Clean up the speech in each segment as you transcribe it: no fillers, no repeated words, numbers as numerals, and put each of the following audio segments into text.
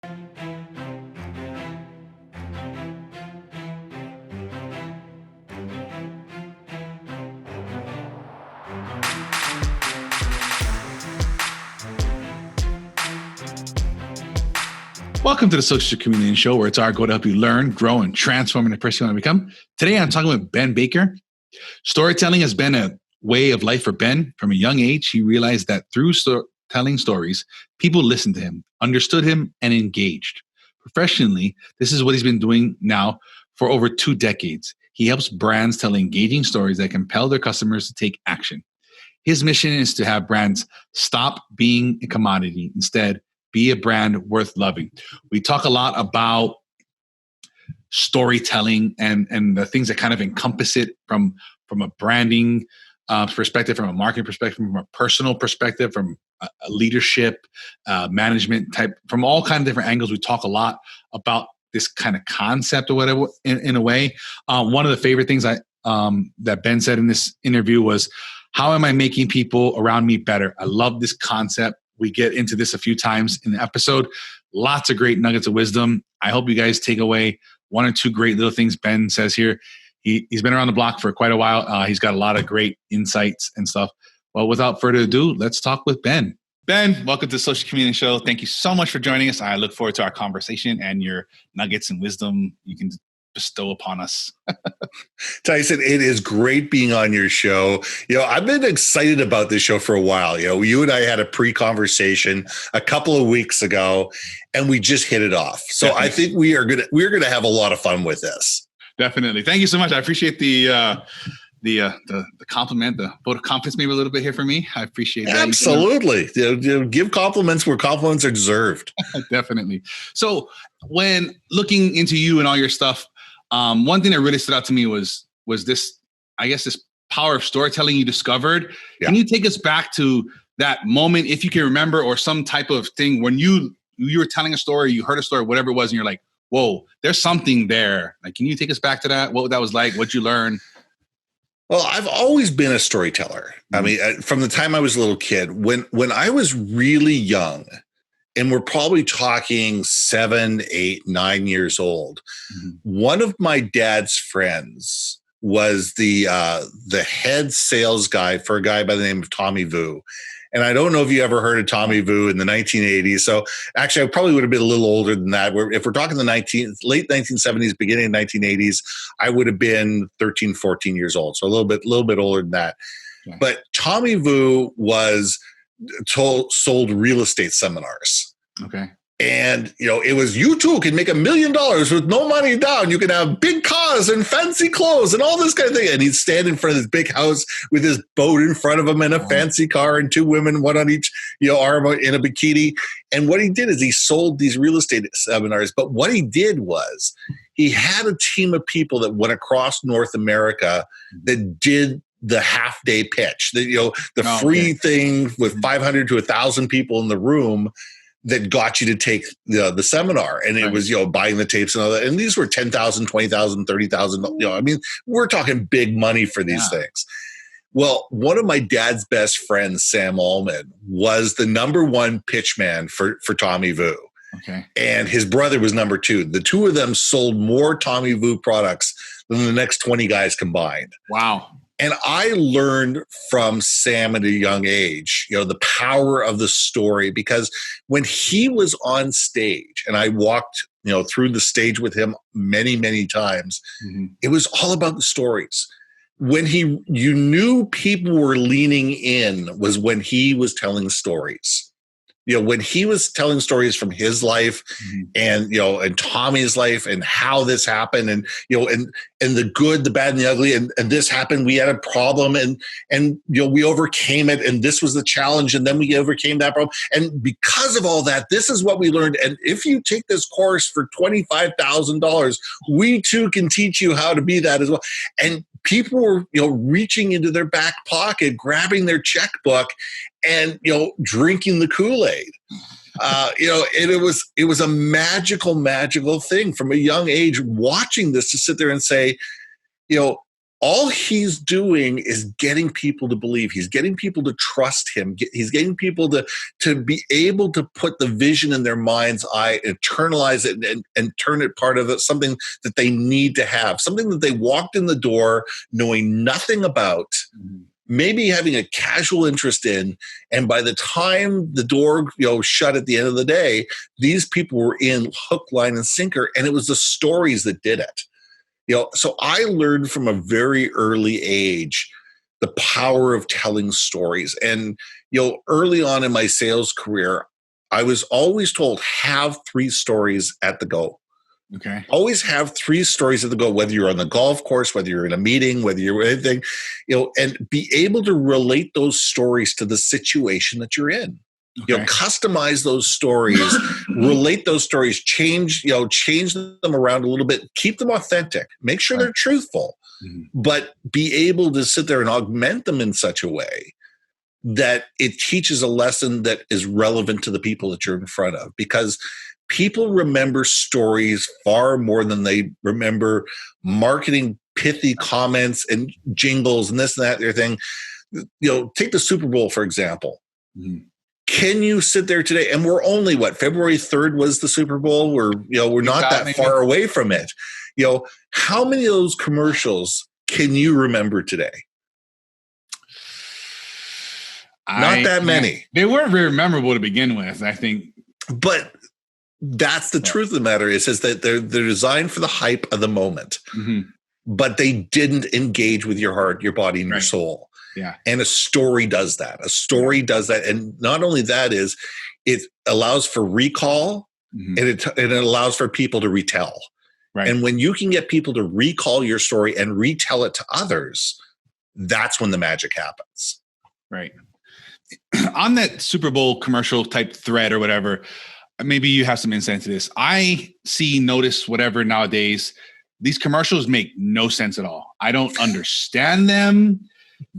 Welcome to the Social Chameleon Show, where it's our goal to help you learn, grow, and transform into the person you want to become. Today, I'm talking with Ben Baker. Storytelling has been a way of life for Ben. From a young age, he realized that through telling stories, people listened to him, understood him, and engaged. Professionally, this is what he's been doing now for over 2 decades. He helps brands tell engaging stories that compel their customers to take action. His mission is to have brands stop being a commodity, instead be a brand worth loving. We talk a lot about storytelling and the things that kind of encompass it from a branding perspective, from a marketing perspective, from a personal perspective, from a leadership, management type, from all kinds of different angles. We talk a lot about this kind of concept or whatever in a way. One of the favorite things that Ben said in this interview was, how am I making people around me better? I love this concept. We get into this a few times in the episode. Lots of great nuggets of wisdom. I hope you guys take away 1 or 2 great little things Ben says here. He's been around the block for quite a while. He's got a lot of great insights and stuff. Well, without further ado, let's talk with Ben. Ben, welcome to the Social Chameleon Show. Thank you so much for joining us. I look forward to our conversation and your nuggets and wisdom you can bestow upon us. Tyson, it is great being on your show. I've been excited about this show for a while. You and I had a pre-conversation a couple of weeks ago, and we just hit it off. So definitely. I think we're gonna have a lot of fun with this. Definitely. Thank you so much. I appreciate the compliment, the vote of confidence, maybe a little bit here for me. I appreciate that. Absolutely. Give compliments where compliments are deserved. Definitely. So when looking into you and all your stuff, one thing that really stood out to me was this, I guess, this power of storytelling you discovered. Yeah. Can you take us back to that moment, if you can remember, or some type of thing when you were telling a story, you heard a story, whatever it was, and you're like, whoa, there's something there. Like, can you take us back to that? What that was like? What'd you learn? Well, I've always been a storyteller. Mm-hmm. I mean, from the time I was a little kid, when I was really young, and we're probably talking 7, 8, 9 years old, mm-hmm. one of my dad's friends was the head sales guy for a guy by the name of Tommy Vu. And I don't know if you ever heard of Tommy Vu in the 1980s. So actually, I probably would have been a little older than that. If we're talking the late 1970s, beginning of 1980s, I would have been 13, 14 years old. So a little bit older than that. Okay. But Tommy Vu sold real estate seminars. Okay. And, it was, you too can make $1 million with no money down. You can have big cars and fancy clothes and all this kind of thing. And he'd stand in front of this big house with his boat in front of him and a fancy car and 2 women, one on each arm in a bikini. And what he did is he sold these real estate seminars. But what he did was he had a team of people that went across North America that did the half-day pitch, free thing with 500 to 1,000 people in the room that got you to take the seminar. And it was, buying the tapes and all that. And these were $10,000, $20,000, $30,000. I mean, we're talking big money for these things. Well, one of my dad's best friends, Sam Allman, was the number 1 pitch man for Tommy Vu. Okay. And his brother was number 2. The 2 of them sold more Tommy Vu products than the next 20 guys combined. Wow. And I learned from Sam at a young age, the power of the story, because when he was on stage, and I walked, through the stage with him many, many times, mm-hmm. it was all about the stories. When you knew people were leaning in was when he was telling stories. When he was telling stories from his life mm-hmm. and Tommy's life and how this happened and the good, the bad and the ugly and this happened, we had a problem and we overcame it and this was the challenge and then we overcame that problem. And because of all that, this is what we learned. And if you take this course for $25,000, we too can teach you how to be that as well. And people were, reaching into their back pocket, grabbing their checkbook and, drinking the Kool-Aid. And it was a magical thing from a young age watching this to sit there and say, all he's doing is getting people to believe. He's getting people to trust him. He's getting people to be able to put the vision in their mind's eye, internalize it, and turn it part of it, something that they need to have, something that they walked in the door knowing nothing about, maybe having a casual interest in, and by the time the door shut at the end of the day, these people were in hook, line, and sinker, and it was the stories that did it. So I learned from a very early age the power of telling stories. And, early on in my sales career, I was always told, have 3 stories at the go. Okay. Always have 3 stories at the go, whether you're on the golf course, whether you're in a meeting, whether you're anything, and be able to relate those stories to the situation that you're in. Okay. Customize those stories, relate those stories, change them around a little bit, keep them authentic, make sure they're truthful, but be able to sit there and augment them in such a way that it teaches a lesson that is relevant to the people that you're in front of. Because people remember stories far more than they remember marketing pithy comments and jingles and this and that, their thing. Take the Super Bowl, for example. Can you sit there today? And we're only February 3rd was the Super Bowl. We're not that far away from it. How many of those commercials can you remember today? Not that many. They weren't very memorable to begin with, I think. But that's the truth of the matter is that they're designed for the hype of the moment. But they didn't engage with your heart, your body, and your soul. Yeah. And a story does that. A story does that. And not only that is, it allows for recall and it allows for people to retell. Right. And when you can get people to recall your story and retell it to others, that's when the magic happens. Right. On that Super Bowl commercial type thread or whatever, maybe you have some insight into this. I notice whatever nowadays, these commercials make no sense at all. I don't understand them.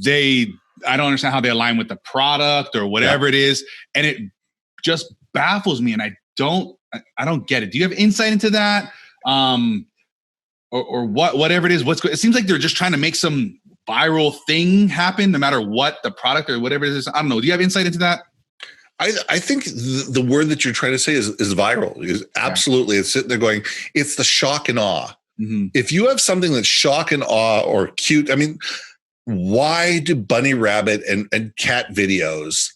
I don't understand how they align with the product or whatever it is. And it just baffles me. And I don't get it. Do you have insight into that? Or whatever it is, it seems like they're just trying to make some viral thing happen no matter what the product or whatever it is. I don't know. Do you have insight into that? I think the word that you're trying to say is viral. Is absolutely. It's sitting there going, it's the shock and awe. If you have something that's shock and awe or cute, why do bunny rabbit and cat videos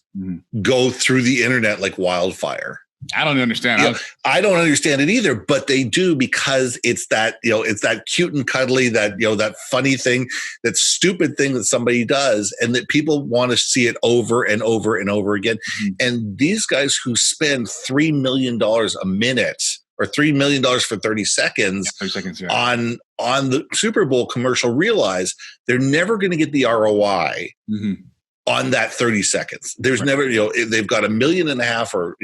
go through the internet like wildfire? I don't understand. I don't understand it either, but they do, because it's that, it's that cute and cuddly, that, that funny thing, that stupid thing that somebody does, and that people want to see it over and over and over again. And these guys who spend $3 million a minute or $3 million for 30 seconds, on the Super Bowl commercial realize they're never going to get the ROI on that 30 seconds. There's never, they've got $1.5 million or,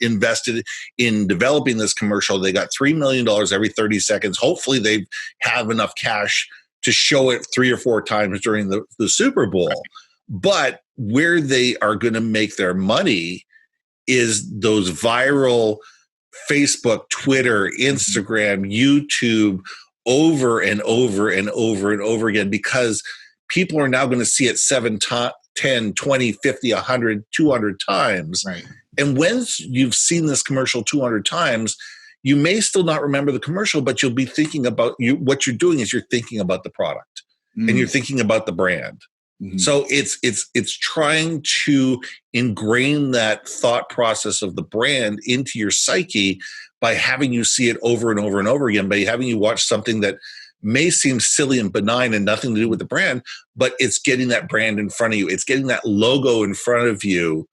invested in developing this commercial. They got $3 million every 30 seconds. Hopefully they have enough cash to show it 3 or 4 times during the Super Bowl. But where they are going to make their money is those viral Facebook, Twitter, Instagram, YouTube, over and over and over and over again, because people are now going to see it 7, 10, 20, 50, 100, 200 times. And once you've seen this commercial 200 times, you may still not remember the commercial, but you'll be thinking about what you're doing is you're thinking about the product and you're thinking about the brand. So it's trying to ingrain that thought process of the brand into your psyche by having you see it over and over and over again, by having you watch something that may seem silly and benign and nothing to do with the brand, but it's getting that brand in front of you. It's getting that logo in front of you,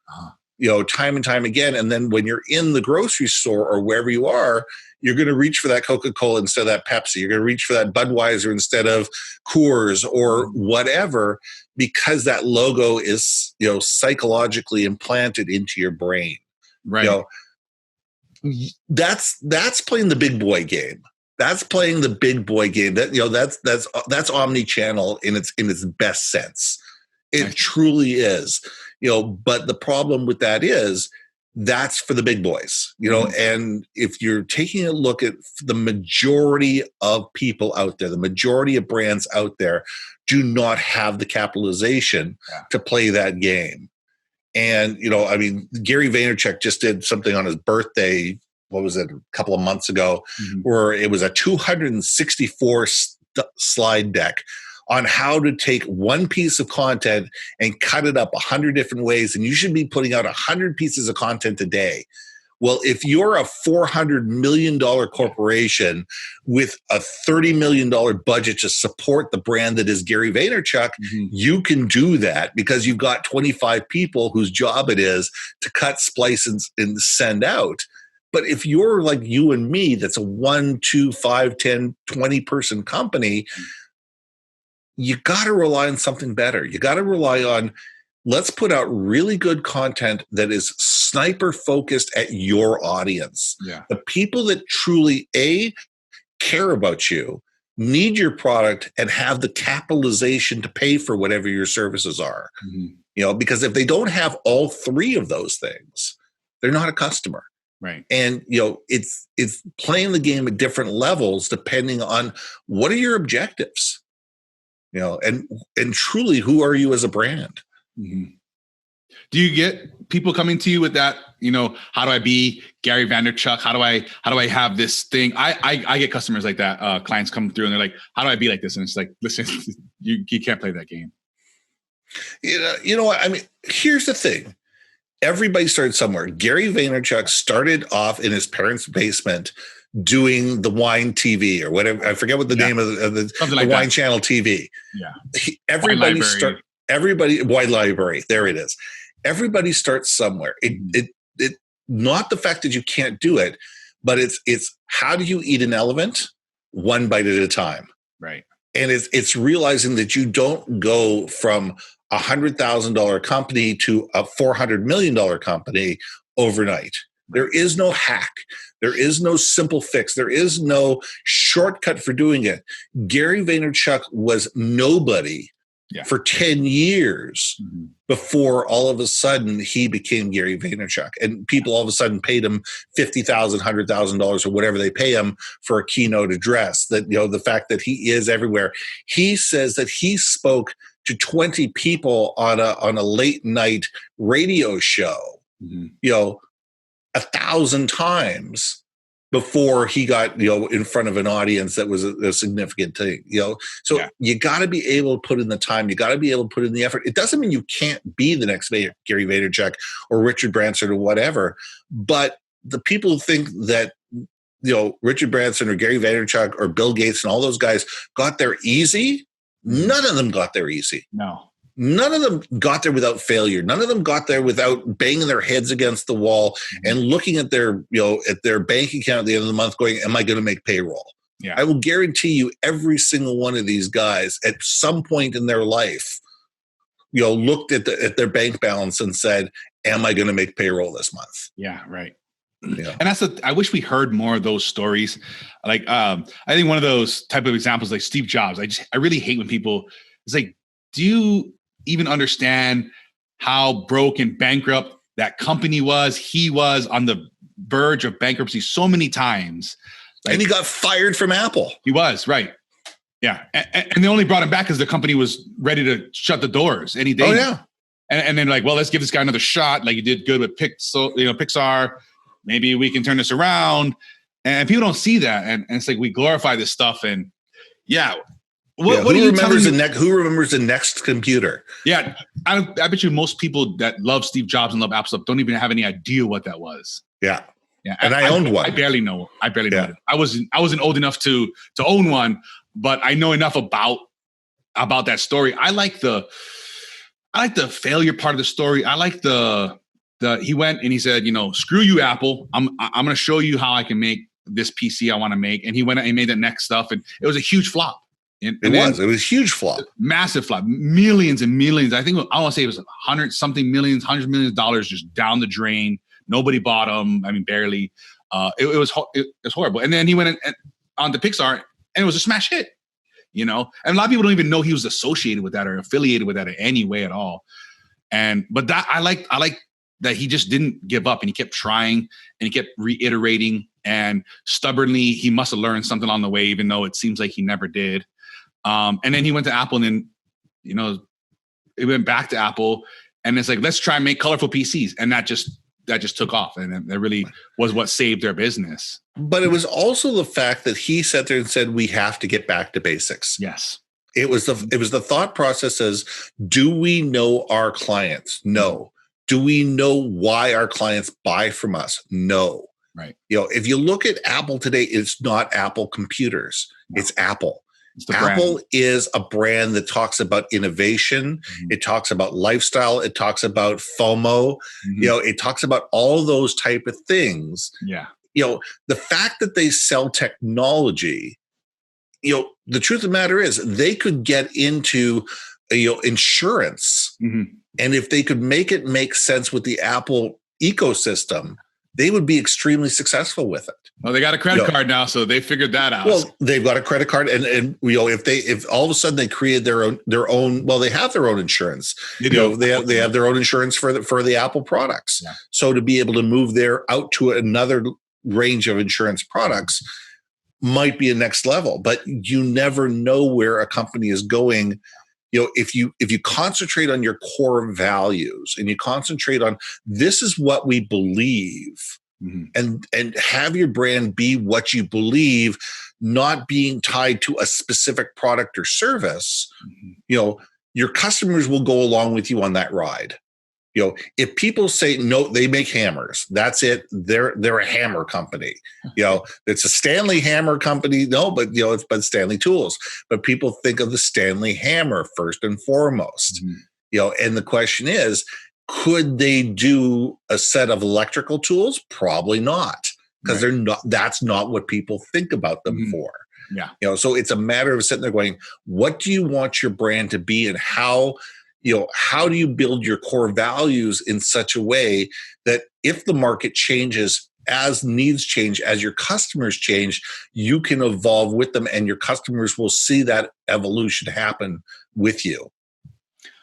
time and time again. And then when you're in the grocery store or wherever you are, you're going to reach for that Coca-Cola instead of that Pepsi. You're going to reach for that Budweiser instead of Coors or whatever, because that logo is, psychologically implanted into your brain. That's playing the big boy game. That's playing the big boy game. That's omni-channel in its best sense. It truly is. But the problem with that is that's for the big boys, and if you're taking a look at the majority of people out there, the majority of brands out there do not have the capitalization to play that game. And, Gary Vaynerchuk just did something on his birthday, what was it, a couple of months ago, where it was a 264 slide deck on how to take one piece of content and cut it up 100 different ways. And you should be putting out 100 pieces of content a day. Well, if you're a $400 million corporation with a $30 million budget to support the brand that is Gary Vaynerchuk, you can do that because you've got 25 people whose job it is to cut, splice, and send out. But if you're like you and me, that's a 1, 2, 5, 10, 20 person company, you got to rely on something better. You got to rely on, let's put out really good content that is sniper focused at your audience. Yeah. The people that truly, care about you, need your product, and have the capitalization to pay for whatever your services are. Because if they don't have all three of those things, they're not a customer. Right. And, it's playing the game at different levels depending on what are your objectives. And truly, who are you as a brand? Do you get people coming to you with that? How do I be Gary Vaynerchuk? How do I have this thing? I get customers like that. Clients come through and they're like, "How do I be like this?" And it's like, listen, you can't play that game. You know what? I mean, here's the thing. Everybody started somewhere. Gary Vaynerchuk started off in his parents' basement doing the wine TV or whatever. I forget what the name of the like wine channel TV. Yeah. Wine library. There it is. Everybody starts somewhere. It not the fact that you can't do it, but it's how do you eat an elephant one bite at a time. Right. And it's realizing that you don't go from $100,000 company to a $400 million company overnight. There is no hack. There is no simple fix. There is no shortcut for doing it. Gary Vaynerchuk was nobody for 10 years before all of a sudden he became Gary Vaynerchuk. And people all of a sudden paid him $50,000, $100,000 or whatever they pay him for a keynote address. That, the fact that he is everywhere. He says that he spoke to 20 people on a late night radio show, 1,000 times before he got, in front of an audience that was a significant thing, So you got to be able to put in the time. You got to be able to put in the effort. It doesn't mean you can't be the next Gary Vaynerchuk or Richard Branson or whatever, but the people who think that, Richard Branson or Gary Vaynerchuk or Bill Gates and all those guys got there easy, none of them got there easy. No. None of them got there without failure. None of them got there without banging their heads against the wall and looking at their, at their bank account at the end of the month going, am I going to make payroll? Yeah. I will guarantee you every single one of these guys at some point in their life, looked at their bank balance and said, am I going to make payroll this month? Yeah, right. Yeah. And I wish we heard more of those stories. Like, I think one of those type of examples, like Steve Jobs, I really hate when people, it's like, do you even understand how broke and bankrupt that company was? He was on the verge of bankruptcy so many times. And he got fired from Apple. He was, right. Yeah. And they only brought him back because the company was ready to shut the doors any day. Oh, yeah. And then like, well, let's give this guy another shot. Like you did good with Pixar. Maybe we can turn this around. And people don't see that. And it's like we glorify this stuff. And what are you telling me? Who remembers the next computer? Yeah, I bet you most people that love Steve Jobs and love Apple stuff don't even have any idea what that was. Yeah. And I owned one. I barely know it. I wasn't old enough to own one, but I know enough about that story. I like the failure part of the story. I like he went and he said, screw you, Apple. I'm going to show you how I can make this PC I want to make. And he went and he made the next stuff, and it was a huge flop. It was a huge flop, massive flop, millions and millions. I want to say it was hundreds of millions of dollars just down the drain. Nobody bought them. I mean, barely. It was horrible. And then he went on to Pixar, and it was a smash hit. And a lot of people don't even know he was associated with that or affiliated with that in any way at all. But that I like that he just didn't give up, and he kept trying, and he kept reiterating, and stubbornly he must have learned something on the way, even though it seems like he never did. And then he went to Apple, and then, you know, it went back to Apple, and it's like, let's try and make colorful PCs, and that just took off, and that really was what saved their business. But it was also the fact that he sat there and said, we have to get back to basics. Yes. It was the thought process as, do we know our clients? No. Do we know why our clients buy from us? No. Right. You know, if you look at Apple today, it's not Apple computers. No. It's Apple. Apple is a brand that talks about innovation. Mm-hmm. It talks about lifestyle. It talks about FOMO. Mm-hmm. You know, it talks about all those type of things. Yeah. You know, the fact that they sell technology, you know, the truth of the matter is they could get into, you know, insurance. Mm-hmm. And if they could make it make sense with the Apple ecosystem, they would be extremely successful with it. Well, they got a credit card now, so they figured that out. Well, they've got a credit card, and you know, if all of a sudden they created their own, well, they have their own insurance. You know, they have their own insurance for the Apple products. Yeah. So to be able to move out to another range of insurance products might be a next level, but you never know where a company is going. You know, if you concentrate on your core values and you concentrate on, this is what we believe, mm-hmm. and have your brand be what you believe, not being tied to a specific product or service, mm-hmm. you know, your customers will go along with you on that ride. You know, if people say, no, they make hammers, that's it. They're a hammer company. You know, it's a Stanley hammer company. No, but you know, it's Stanley tools. But people think of the Stanley hammer first and foremost. Mm-hmm. You know, and the question is, could they do a set of electrical tools? Probably not, because they're not. That's not what people think about them mm-hmm. for. Yeah. You know, so it's a matter of sitting there going, what do you want your brand to be, and how? You know, how do you build your core values in such a way that if the market changes, as needs change, as your customers change, you can evolve with them, and your customers will see that evolution happen with you.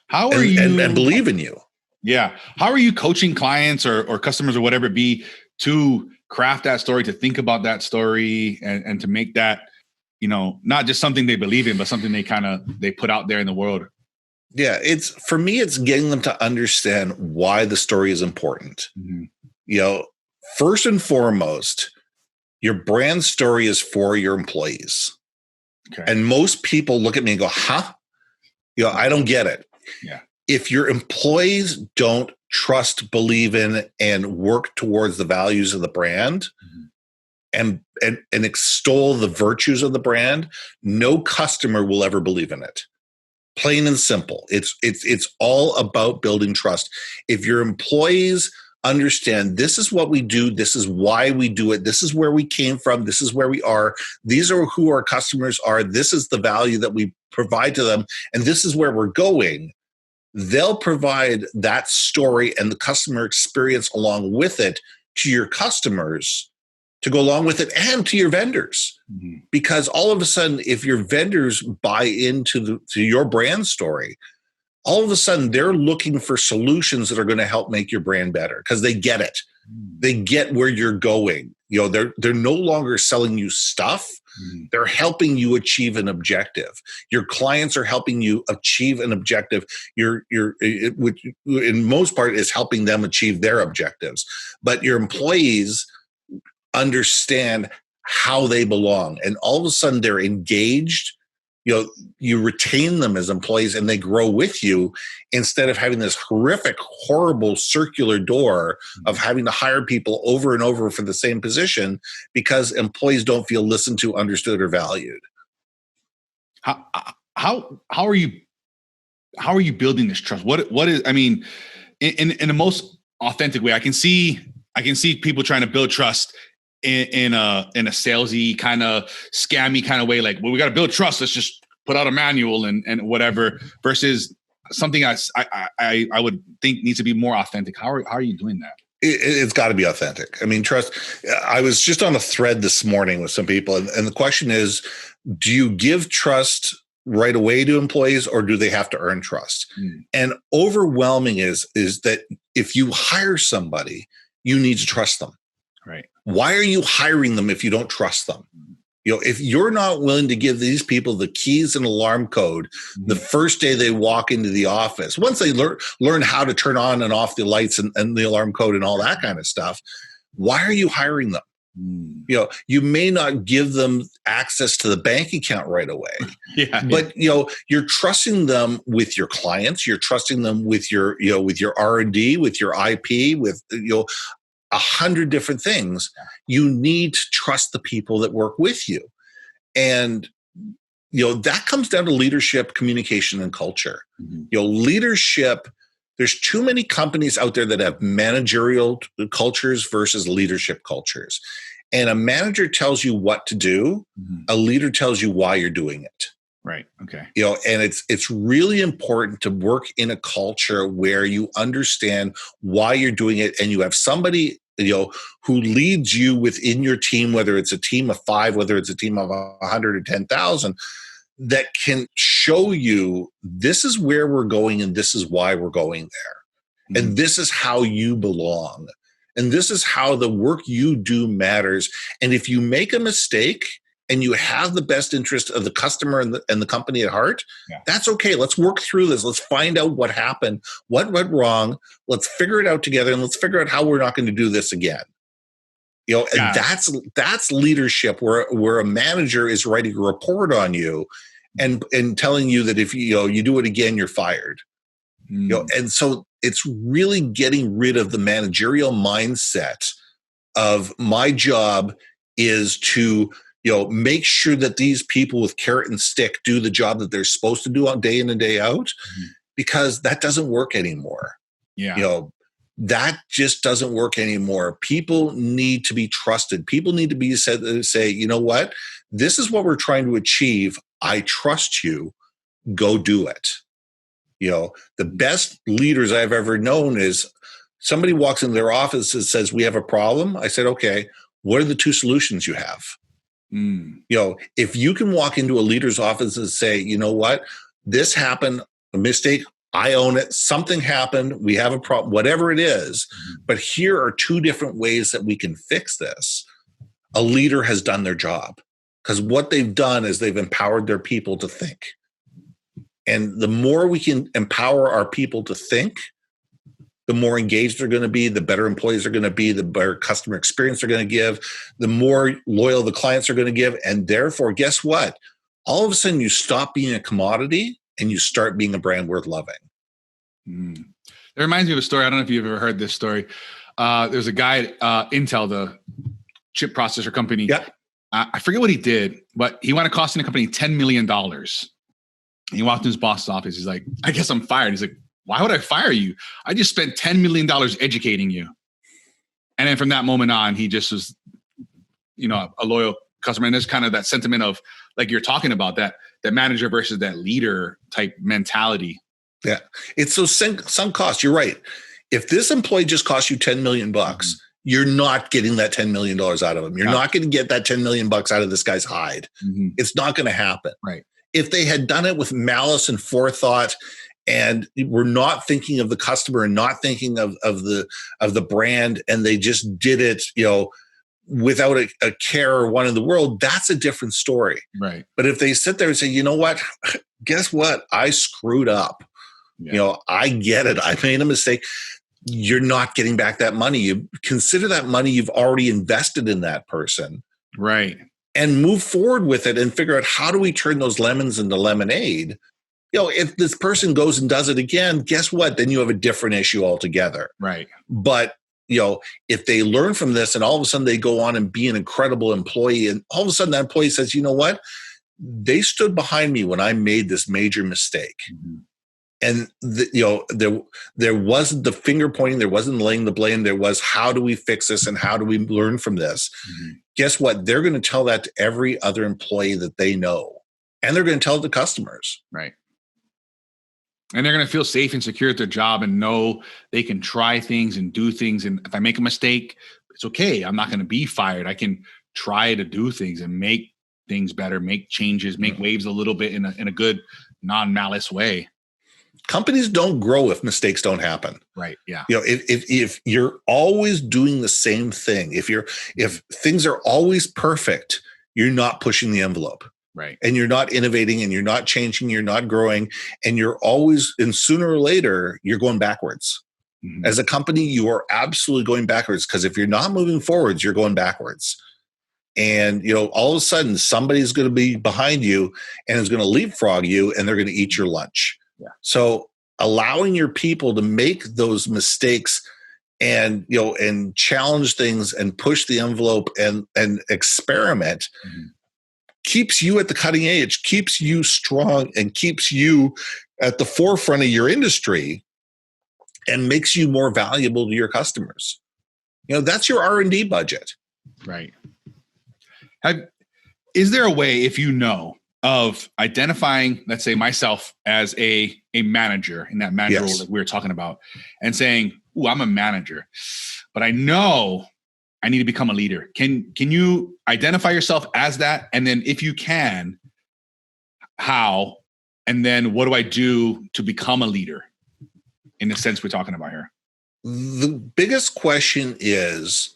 How are you and believe in you? Yeah. How are you coaching clients or customers or whatever it be to craft that story, to think about that story, and to make that, you know, not just something they believe in, but something they put out there in the world? Yeah, for me, it's getting them to understand why the story is important. Mm-hmm. You know, first and foremost, your brand story is for your employees. Okay. And most people look at me and go, huh? You know, I don't get it. Yeah. If your employees don't trust, believe in, and work towards the values of the brand, mm-hmm. and extol the virtues of the brand, no customer will ever believe in it. Plain and simple. It's all about building trust. If your employees understand, this is what we do, this is why we do it, this is where we came from, this is where we are, these are who our customers are, this is the value that we provide to them, and this is where we're going, they'll provide that story and the customer experience along with it to your customers, to go along with it, and to your vendors. Mm-hmm. Because all of a sudden, if your vendors buy into to your brand story, all of a sudden they're looking for solutions that are going to help make your brand better, because they get it. Mm-hmm. They get where you're going. You know, they're no longer selling you stuff. Mm-hmm. They're helping you achieve an objective. Your clients are helping you achieve an objective. Which in most part is helping them achieve their objectives. But your employees understand how they belong, and all of a sudden they're engaged. You know, you retain them as employees and they grow with you, instead of having this horrific, horrible circular door of having to hire people over and over for the same position because employees don't feel listened to, understood, or valued. How are you building this trust? What is, I mean, in the most authentic way, I can see people trying to build trust in a salesy kind of scammy kind of way, like, well, we got to build trust, let's just put out a manual and whatever, versus something I would think needs to be more authentic. How are you doing that? It's got to be authentic. I mean, trust. I was just on a thread this morning with some people, and the question is, do you give trust right away to employees, or do they have to earn trust? And overwhelming is that if you hire somebody, you need to trust them. Right. Why are you hiring them if you don't trust them? If you're not willing to give these people the keys and alarm code the first day they walk into the office, once they learn how to turn on and off the lights and the alarm code and all that kind of stuff, why are you hiring them? You may not give them access to the bank account right away, but you're trusting them with your clients. You're trusting them with your R&D, with your IP, with 100 different things. You need to trust the people that work with you. And, that comes down to leadership, communication, and culture. Leadership, there's too many companies out there that have managerial cultures versus leadership cultures. And a manager tells you what to do. A leader tells you why you're doing it. Right. Okay. And it's really important to work in a culture where you understand why you're doing it, and you have somebody who leads you within your team, whether it's a team of 5, whether it's a team of 100 or 10,000, that can show you this is where we're going and this is why we're going there. And this is how you belong. And this is how the work you do matters. And if you make a mistake and you have the best interest of the customer and the company at heart, that's okay. Let's work through this. Let's find out what happened, what went wrong. Let's figure it out together, and let's figure out how we're not going to do this again. And that's leadership, where a manager is writing a report on you and telling you that if you do it again, you're fired. And so it's really getting rid of the managerial mindset of my job is to make sure that these people with carrot and stick do the job that they're supposed to do on day in and day out, because that doesn't work anymore. That just doesn't work anymore. People need to be trusted. People need to be said to say, you know what, this is what we're trying to achieve. I trust you. Go do it. The best leaders I've ever known is somebody walks into their office and says, we have a problem. I said, okay, what are the 2 solutions you have? If you can walk into a leader's office and say, you know what, this happened, a mistake, I own it, something happened, we have a problem, whatever it is, but here are 2 different ways that we can fix this. A leader has done their job, because what they've done is they've empowered their people to think. And the more we can empower our people to think, the more engaged they're going to be, the better employees are going to be, the better customer experience they're going to give, the more loyal the clients are going to give. And therefore, guess what? All of a sudden, you stop being a commodity and you start being a brand worth loving. It reminds me of a story. I don't know if you've ever heard this story. There's a guy at Intel, the chip processor company. I forget what he did, but he wound up costing the company $10 million. He walked to his boss's office. He's like, I guess I'm fired. He's like, why would I fire you? I just spent $10 million educating you. And then from that moment on, he just was, a loyal customer. And there's kind of that sentiment of, like you're talking about, that manager versus that leader type mentality. Yeah. It's so sunk cost. You're right. If this employee just cost you $10 million, you're not getting that $10 million out of him. You're not going to get that $10 million out of this guy's hide. It's not going to happen. Right. If they had done it with malice and forethought, and we're not thinking of the customer and not thinking of the brand, and they just did it, without a care or one in the world, that's a different story. Right. But if they sit there and say, you know what, guess what? I screwed up. I get it. I made a mistake. You're not getting back that money. You consider that money you've already invested in that person. Right. And move forward with it and figure out, how do we turn those lemons into lemonade? If this person goes and does it again, guess what? Then you have a different issue altogether. Right. But, if they learn from this and all of a sudden they go on and be an incredible employee, and all of a sudden that employee says, you know what? They stood behind me when I made this major mistake. And, there wasn't the finger pointing, there wasn't laying the blame. There was, how do we fix this and how do we learn from this? Guess what? They're going to tell that to every other employee that they know. And they're going to tell it to customers. Right. And they're going to feel safe and secure at their job and know they can try things and do things. And if I make a mistake, it's okay. I'm not going to be fired. I can try to do things and make things better, make changes, make waves a little bit in a good non-malice way. Companies don't grow if mistakes don't happen. Right. Yeah. If you're always doing the same thing, if things are always perfect, you're not pushing the envelope. Right. And you're not innovating, and you're not changing, you're not growing, and and sooner or later, you're going backwards. Mm-hmm. As a company, you are absolutely going backwards, because if you're not moving forwards, you're going backwards. And, all of a sudden somebody's going to be behind you and is going to leapfrog you, and they're going to eat your lunch. Yeah. So allowing your people to make those mistakes and, and challenge things and push the envelope and experiment keeps you at the cutting edge, keeps you strong, and keeps you at the forefront of your industry, and makes you more valuable to your customers. That's your R&D budget. Right. Is there a way, if of identifying, let's say myself as a manager in that manager role that we were talking about, and saying, "Ooh, I'm a manager, but I know I need to become a leader." Can you identify yourself as that? And then if you can, how? And then what do I do to become a leader in the sense we're talking about here? The biggest question is,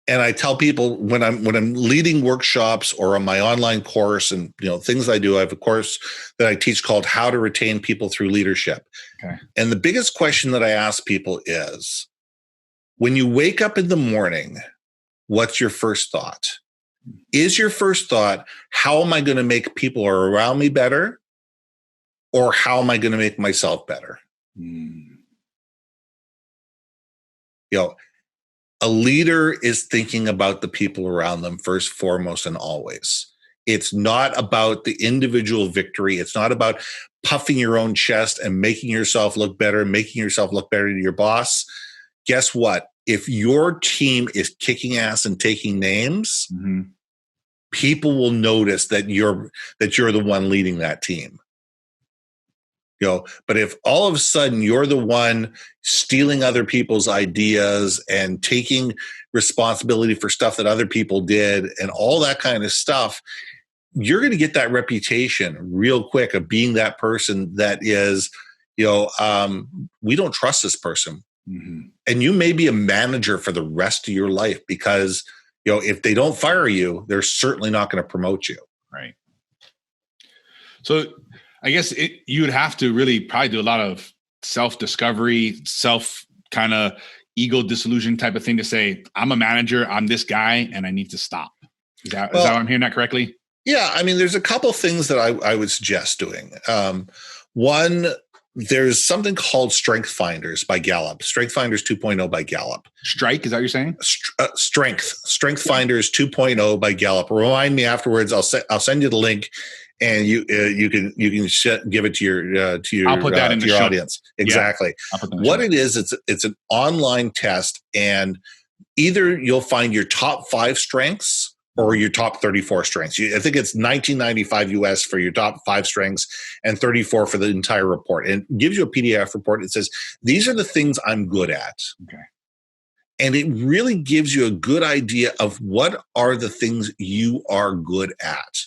and I tell people when I'm leading workshops or on my online course and things I do, I have a course that I teach called How to Retain People Through Leadership. Okay. And the biggest question that I ask people is, when you wake up in the morning, what's your first thought? Is your first thought, how am I going to make people around me better? Or how am I going to make myself better? A leader is thinking about the people around them first, foremost, and always. It's not about the individual victory. It's not about puffing your own chest and making yourself look better, to your boss. Guess what? If your team is kicking ass and taking names, people will notice that you're the one leading that team. But if all of a sudden you're the one stealing other people's ideas and taking responsibility for stuff that other people did and all that kind of stuff, you're going to get that reputation real quick of being that person that is, we don't trust this person. And you may be a manager for the rest of your life because, if they don't fire you, they're certainly not going to promote you. Right. So I guess you would have to really probably do a lot of self-discovery, kind of ego disillusion type of thing to say, I'm a manager, I'm this guy, and I need to stop. Is that what I'm hearing that correctly? Yeah. I mean, there's a couple things that I would suggest doing. One, there's something called Strength Finders by Gallup. Strength Finders 2.0 by Gallup. Strike, is that what you're saying? Strength Finders 2.0 by Gallup. Remind me afterwards. I'll send you the link, and you can give it to your I'll put that in your audience. Exactly. Yeah, what it is, it's an online test, and either you'll find your top 5 strengths or your top 34 strengths. I think it's $19.95 US for your top 5 strengths and $34 for the entire report. And it gives you a PDF report. It says, these are the things I'm good at. Okay. And it really gives you a good idea of what are the things you are good at,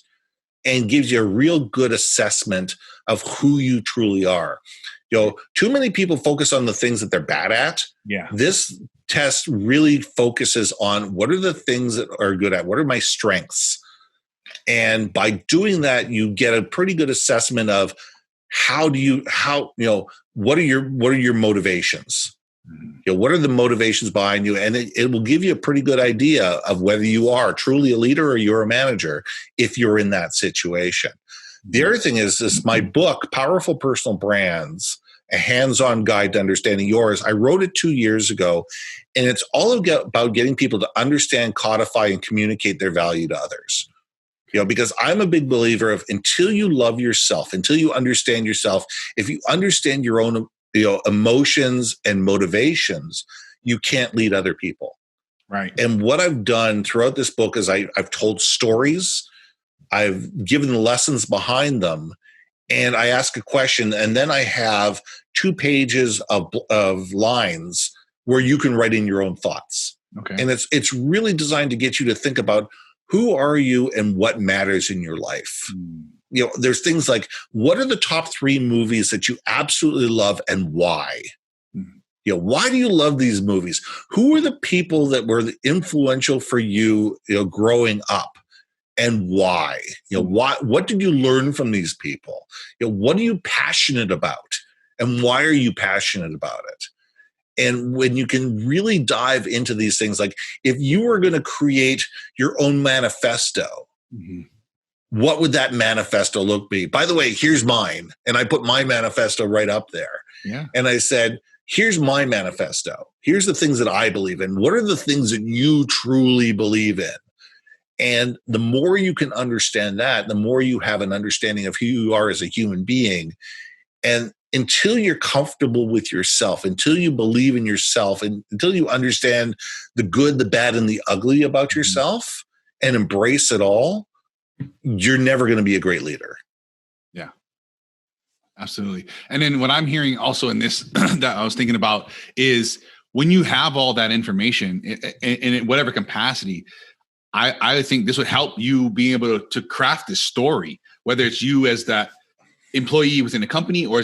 and gives you a real good assessment of who you truly are. Too many people focus on the things that they're bad at. Yeah. This test really focuses on what are the things that are good at, what are my strengths. And by doing that, you get a pretty good assessment of what are your motivations? What are the motivations behind you? And it will give you a pretty good idea of whether you are truly a leader or you're a manager if you're in that situation. The other thing is this, my book, Powerful Personal Brands, a hands-on guide to understanding yours. I wrote it 2 years ago, and it's all about getting people to understand, codify, and communicate their value to others. Because I'm a big believer of until you love yourself, until you understand yourself, if you understand your own emotions and motivations, you can't lead other people. Right. And what I've done throughout this book is I've told stories, I've given the lessons behind them, and I ask a question, and then I have 2 pages of lines where you can write in your own thoughts. Okay. And it's really designed to get you to think about Who are you and what matters in your life? There's things like, what are the top 3 movies that you absolutely love and why? Why do you love these movies? Who are the people that were influential for you, growing up, and why? What did you learn from these people? What are you passionate about, and why are you passionate about it? And when you can really dive into these things, like if you were going to create your own manifesto, what would that manifesto look be? By the way, here's mine. And I put my manifesto right up there. Yeah. And I said, here's my manifesto. Here's the things that I believe in. What are the things that you truly believe in? And the more you can understand that, the more you have an understanding of who you are as a human being. And until you're comfortable with yourself, until you believe in yourself, and until you understand the good, the bad, and the ugly about yourself and embrace it all, you're never going to be a great leader. Yeah, absolutely. And then what I'm hearing also in this that I was thinking about is when you have all that information in whatever capacity, I think this would help you be able to craft this story, whether it's you as that employee within a company, or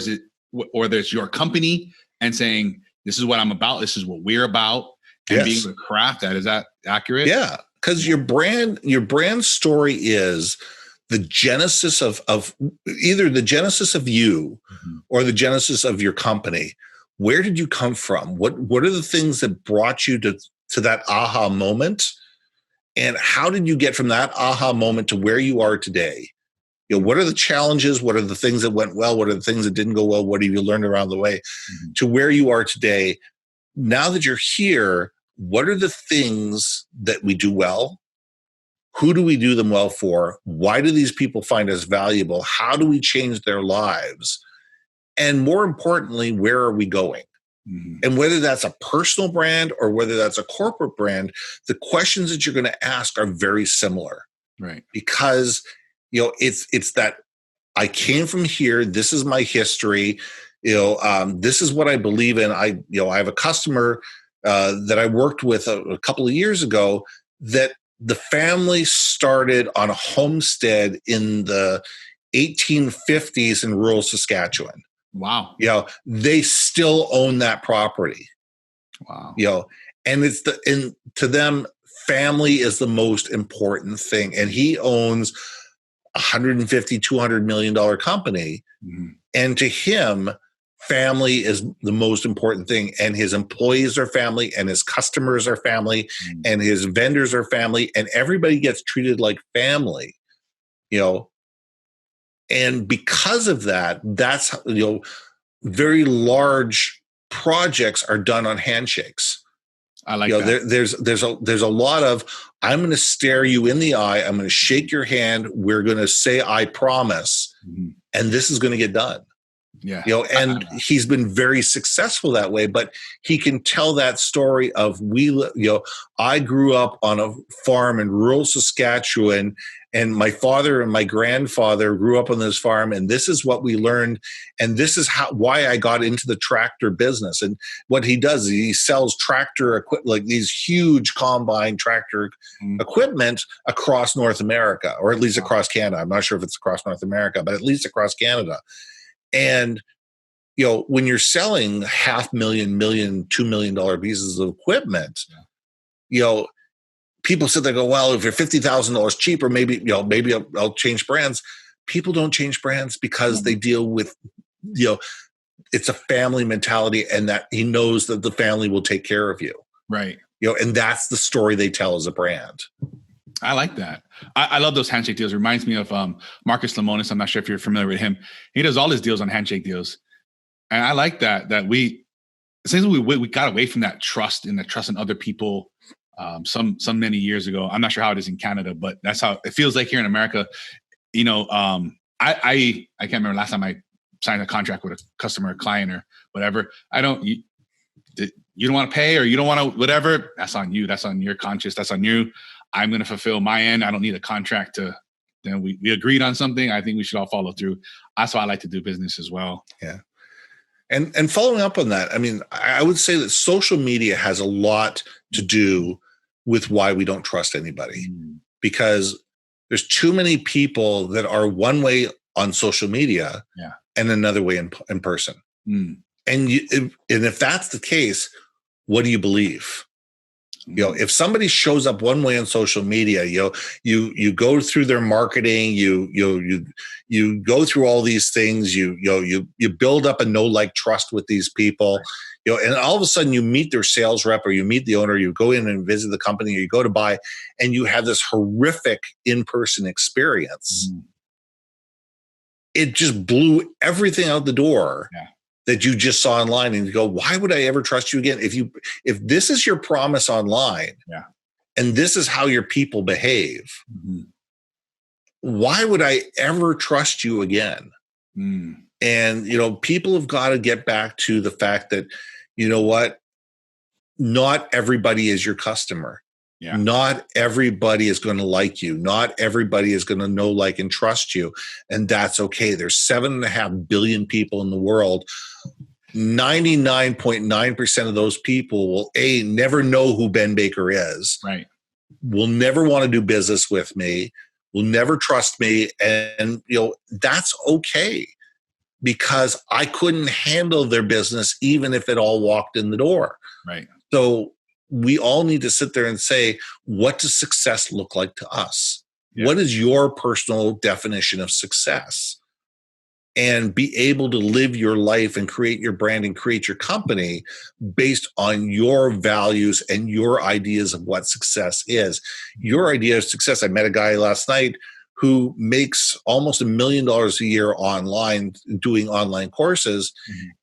there's your company and saying, this is what I'm about, this is what we're about, and being able to craft that. Is that accurate? Yeah, because your brand story is the genesis of either the genesis of you or the genesis of your company. Where did you come from? What are the things that brought you to that aha moment? And how did you get from that aha moment to where you are today? What are the challenges? What are the things that went well? What are the things that didn't go well? What have you learned around the way to where you are today? Now that you're here, what are the things that we do well? Who do we do them well for? Why do these people find us valuable? How do we change their lives? And more importantly, where are we going? And whether that's a personal brand or whether that's a corporate brand, the questions that you're going to ask are very similar. Right. Because it's that I came from here. This is my history. This is what I believe in. I have a customer that I worked with a couple of years ago that the family started on a homestead in the 1850s in rural Saskatchewan. Wow. They still own that property. Wow. And to them, family is the most important thing. And he owns $150, $200 million company. And to him, family is the most important thing. And his employees are family, and his customers are family, and his vendors are family, and everybody gets treated like family, And because of that, that's, very large projects are done on handshakes. I like that. There's a lot of, I'm going to stare you in the eye. I'm going to shake your hand. We're going to say, I promise. And this is going to get done. Yeah. And he's been very successful that way, but he can tell that story of I grew up on a farm in rural Saskatchewan, and my father and my grandfather grew up on this farm, and this is what we learned, and this is why I got into the tractor business. And what he does is he sells tractor equipment, like these huge combine tractor equipment across North America, or at least across Canada. I'm not sure if it's across North America, but at least across Canada. And, when you're selling $500,000, million, $2 million pieces of equipment, people sit there and go, well, if you're $50,000 cheaper, maybe I'll change brands. People don't change brands because they deal with, it's a family mentality, and that he knows that the family will take care of you. Right. And that's the story they tell as a brand. I like that. I love those handshake deals. It reminds me of Marcus Lemonis. I'm not sure if you're familiar with him. He does all his deals on handshake deals. And I like that we got away from that trust and the trust in other people some many years ago. I'm not sure how it is in Canada, but that's how it feels like here in America. I can't remember last time I signed a contract with a customer or client or whatever. You don't want to pay, or you don't want to, whatever. That's on you. That's on your conscience. That's on you. I'm going to fulfill my end. I don't need a contract we agreed on something. I think we should all follow through. That's why I like to do business as well. Yeah. And following up on that, I mean, I would say that social media has a lot to do with why we don't trust anybody. because there's too many people that are one way on social media and another way in person. And if that's the case, what do you believe? If somebody shows up one way on social media, you go through their marketing, you go through all these things, you build up a like, trust with these people, and all of a sudden you meet their sales rep or you meet the owner, you go in and visit the company, or you go to buy, and you have this horrific in-person experience. It just blew everything out the door. That you just saw online, and you go, why would I ever trust you again? If this is your promise online, and this is how your people behave, why would I ever trust you again? And people have got to get back to the fact that, what, not everybody is your customer. Not everybody is going to like you. Not everybody is going to know, like, and trust you. And that's okay. There's 7.5 billion people in the world. 99.9% of those people will never know who Ben Baker is. Will never want to do business with me. Will never trust me. And, that's okay, because I couldn't handle their business even if it all walked in the door. So we all need to sit there and say, what does success look like to us? What is your personal definition of success? And be able to live your life and create your brand and create your company based on your values and your ideas of what success is. Your idea of success. I met a guy last night who makes almost $1 million a year online, doing online courses,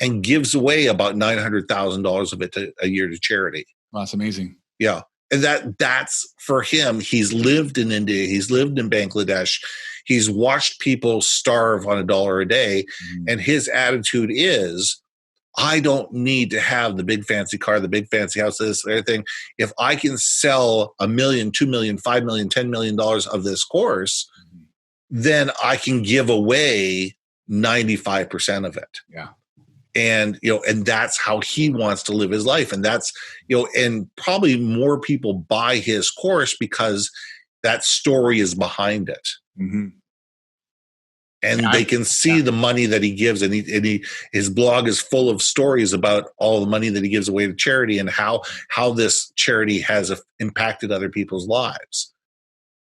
and gives away about $900,000 of it a year to charity. Wow, that's amazing. Yeah. And that's for him. He's lived in India. He's lived in Bangladesh. He's watched people starve on $1 a day. And his attitude is, I don't need to have the big fancy car, the big fancy house, this, everything. If I can sell $1 million, $2 million, $5 million, $10 million of this course, then I can give away 95% of it. And, and that's how he wants to live his life. And that's, and probably more people buy his course because that story is behind it. And they can see the money that he gives. And his blog is full of stories about all the money that he gives away to charity and how this charity has impacted other people's lives.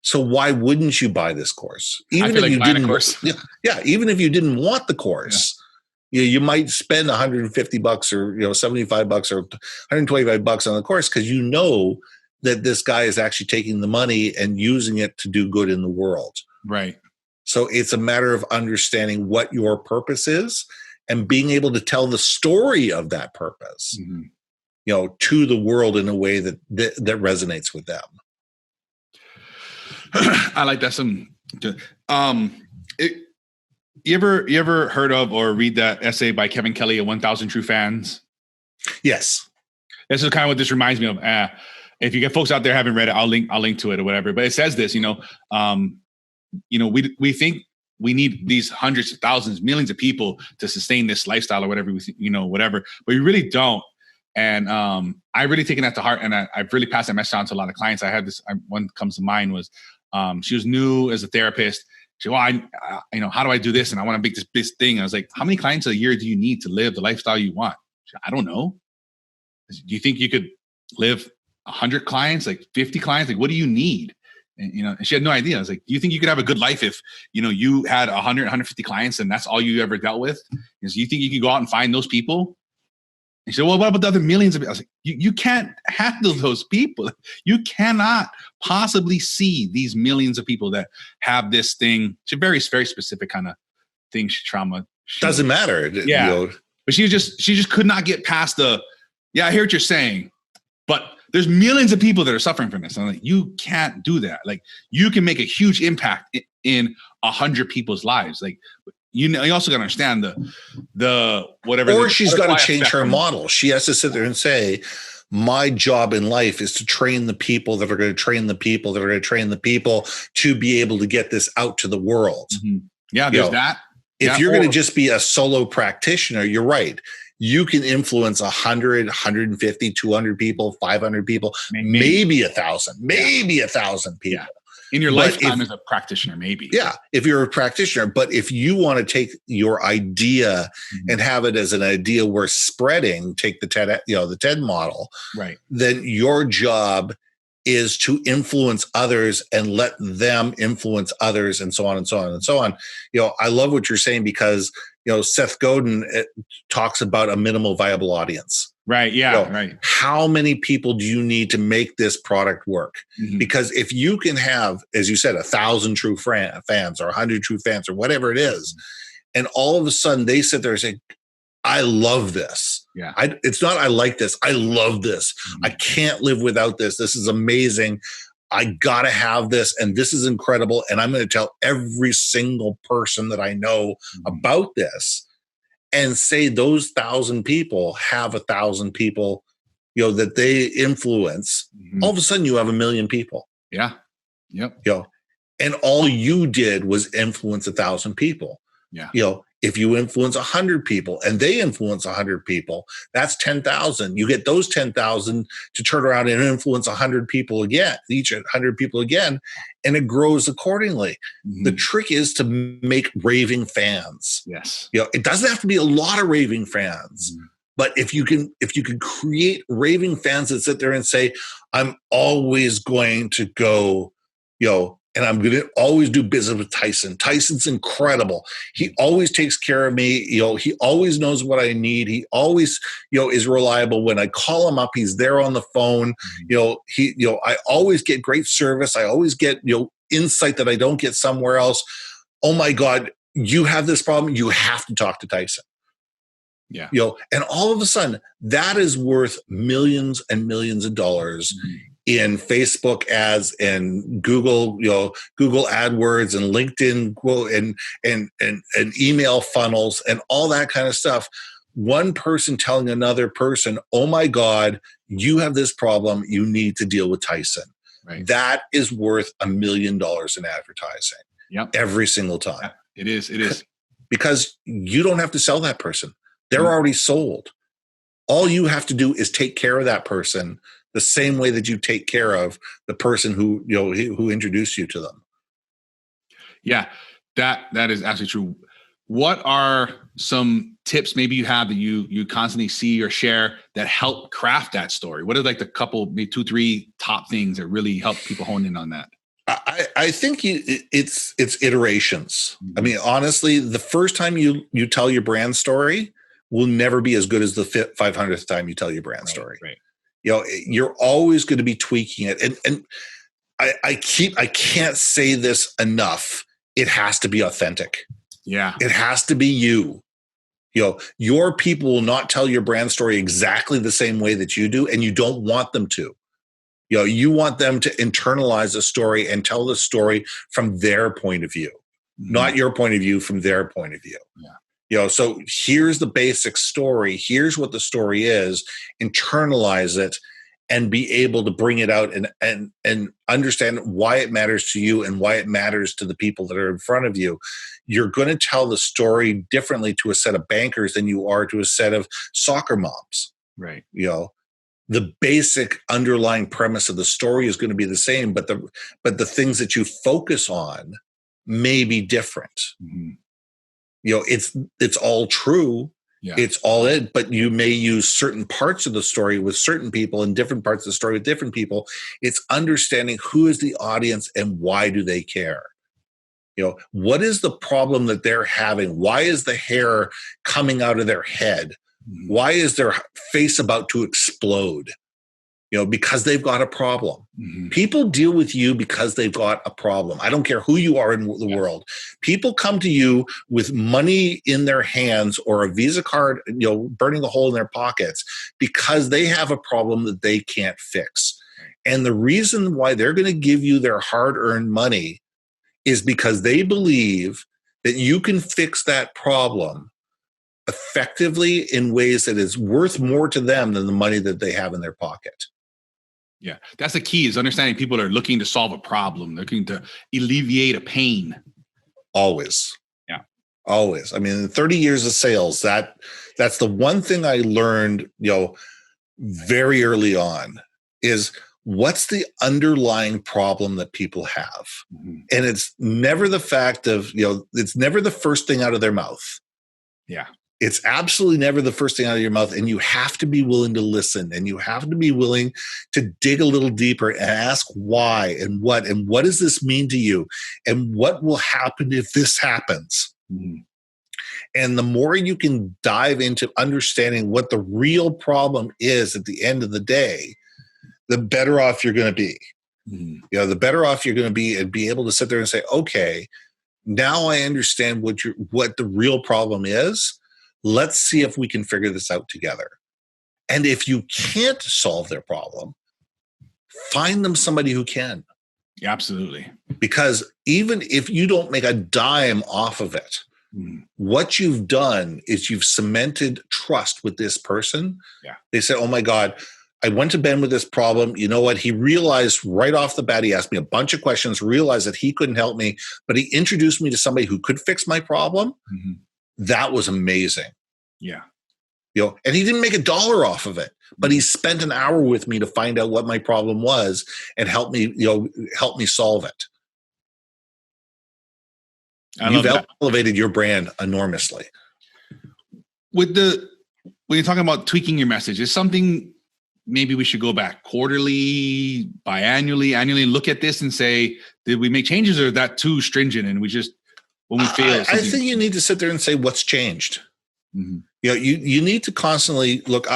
So why wouldn't you buy this course? Even if you didn't, even if you didn't want the course. You might spend $150 or $75 or $125 on the course because you know that this guy is actually taking the money and using it to do good in the world. So it's a matter of understanding what your purpose is and being able to tell the story of that purpose, to the world in a way that resonates with them. I like that. You ever heard of or read that essay by Kevin Kelly, 1,000 True Fans? Yes. This is kind of what this reminds me of. If you get folks out there who haven't read it, I'll link to it or whatever. But it says this, we think we need these hundreds of thousands, millions of people to sustain this lifestyle or whatever, whatever, but you really don't. And I really taken that to heart, and I've really passed that message on to a lot of clients. I had this one comes to mind was she was new as a therapist. She said, well, how do I do this? And I want to make this big thing. I was like, how many clients a year do you need to live the lifestyle you want? She said, I don't know. Do you think you could live 100 clients, like 50 clients? Like, what do you need? And, and she had no idea. I was like, do you think you could have a good life if, you had 100, 150 clients and that's all you ever dealt with? Is you think you can go out and find those people? And she said, well, what about the other millions of people? I was like, you can't handle those people. You cannot possibly see these millions of people that have this thing. It's a very, very specific kind of thing. Trauma. Doesn't matter. Yeah. But she just could not get past I hear what you're saying, but there's millions of people that are suffering from this. And I'm like, you can't do that. Like, you can make a huge impact in 100 people's lives. Like, you also got to understand the whatever. Or she's got to change her model. She has to sit there and say, my job in life is to train the people that are going to train the people that are going to train the people to be able to get this out to the world. Yeah, there's that. If you're going to just be a solo practitioner, you're right. You can influence 100, 150, 200 people, 500 people, maybe 1,000, maybe 1,000 people. in your But lifetime as a practitioner, maybe. Yeah, if you're a practitioner. But if you want to take your idea and have it as an idea worth spreading, take the TED model, Right. then your job is to influence others and let them influence others, and so on and so on and so on. I love what you're saying, because Seth Godin talks about a minimal viable audience. Right. Yeah. Right. How many people do you need to make this product work? Because if you can have, as you said, 1,000 true fans or 100 true fans or whatever it is, and all of a sudden they sit there and say, I love this. Yeah. It's not I like this. I love this. I can't live without this. This is amazing. I got to have this, and this is incredible. And I'm going to tell every single person that I know about this, and say those 1,000 people have 1,000 people, that they influence. All of a sudden you have 1 million people. Yeah. Yep. And all you did was influence 1,000 people. Yeah. If you influence 100 people and they influence 100 people, that's 10,000. You get those 10,000 to turn around and influence 100 people again, each 100 people again, and it grows accordingly. The trick is to make raving fans. Yes. It doesn't have to be a lot of raving fans, but if you can create raving fans that sit there and say, I'm always going to go, and I'm going to always do business with Tyson. Tyson's incredible. He always takes care of me. He always knows what I need. He always, is reliable. When I call him up, he's there on the phone. I always get great service. I always get, insight that I don't get somewhere else. Oh my God, you have this problem. You have to talk to Tyson. Yeah. And all of a sudden that is worth millions and millions of dollars in Facebook ads and Google, Google AdWords and LinkedIn and email funnels and all that kind of stuff. One person telling another person, oh my God, you have this problem. You need to deal with Tyson. Right. That is worth $1 million in advertising. Yep. Every single time. It is. Because you don't have to sell that person. They're already sold. All you have to do is take care of that person the same way that you take care of the person who introduced you to them. Yeah, that is absolutely true. What are some tips maybe you have that you constantly see or share that help craft that story? What are like the couple, maybe 2, 3 top things that really help people hone in on that? I think it's iterations. I mean, honestly, the first time you tell your brand story will never be as good as the 500th time you tell your brand story. Right. You're always going to be tweaking it. And I can't say this enough. It has to be authentic. Yeah. It has to be you. Your people will not tell your brand story exactly the same way that you do, and you don't want them to. You want them to internalize a story and tell the story from their point of view, not your point of view, from their point of view. Yeah. So here's the basic story. Here's what the story is. Internalize it and be able to bring it out and understand why it matters to you and why it matters to the people that are in front of you. You're going to tell the story differently to a set of bankers than you are to a set of soccer moms. Right. The basic underlying premise of the story is going to be the same, but the things that you focus on may be different. It's all true. Yeah. It's all it, but you may use certain parts of the story with certain people and different parts of the story with different people. It's understanding who is the audience and why do they care? What is the problem that they're having? Why is the hair coming out of their head? Why is their face about to explode? Because they've got a problem. People deal with you because they've got a problem. I don't care who you are in the world. People come to you with money in their hands or a Visa card, burning a hole in their pockets because they have a problem that they can't fix. And the reason why they're going to give you their hard-earned money is because they believe that you can fix that problem effectively in ways that is worth more to them than the money that they have in their pocket. Yeah, that's the key, is understanding people are looking to solve a problem, looking to alleviate a pain. Always. Yeah. Always. I mean, in 30 years of sales, that's the one thing I learned, very early on is what's the underlying problem that people have? Mm-hmm. And it's never the fact of, it's never the first thing out of their mouth. Yeah. It's absolutely never the first thing out of your mouth. And you have to be willing to listen, and you have to be willing to dig a little deeper and ask why and what does this mean to you? And what will happen if this happens? Mm-hmm. And the more you can dive into understanding what the real problem is at the end of the day, the better off you're going to be. Mm-hmm. The better off you're going to be, and be able to sit there and say, okay, now I understand what the real problem is. Let's see if we can figure this out together. And if you can't solve their problem, find them somebody who can. Yeah, absolutely. Because even if you don't make a dime off of it, what you've done is you've cemented trust with this person. Yeah. They say, oh my God, I went to Ben with this problem. You know what? He realized right off the bat, he asked me a bunch of questions, realized that he couldn't help me, but he introduced me to somebody who could fix my problem. Mm-hmm. That was amazing. Yeah. And he didn't make $1 off of it, but he spent an hour with me to find out what my problem was and help me solve it. You've elevated your brand enormously. When you're talking about tweaking your message, is something maybe we should go back quarterly, biannually, annually, look at this and say, did we make changes, or is that too stringent and we just, when we fail? I think you need to sit there and say, what's changed? Mm-hmm. You need to constantly look.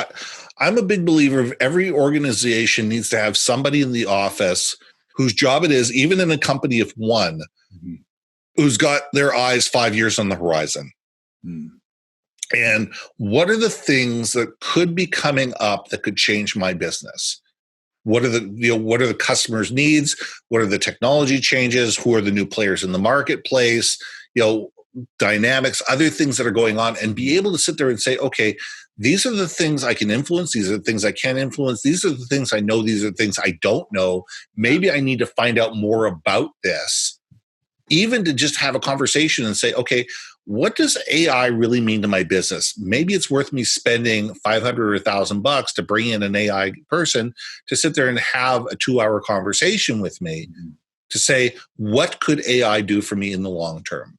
I'm a big believer of every organization needs to have somebody in the office whose job it is, even in a company of one, mm-hmm. who's got their eyes 5 years on the horizon. Mm. And what are the things that could be coming up that could change my business? What are the customers' needs? What are the technology changes? Who are the new players in the marketplace? Dynamics, other things that are going on, and be able to sit there and say, okay, these are the things I can influence. These are the things I can't influence. These are the things I know. These are the things I don't know. Maybe I need to find out more about this, even to just have a conversation and say, okay, what does AI really mean to my business? Maybe it's worth me spending $500 or $1,000 to bring in an AI person to sit there and have a 2-hour conversation with me to say, what could AI do for me in the long term?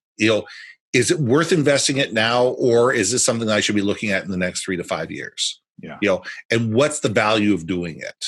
Is it worth investing it now, or is this something I should be looking at in the next 3 to 5 years? Yeah. And what's the value of doing it?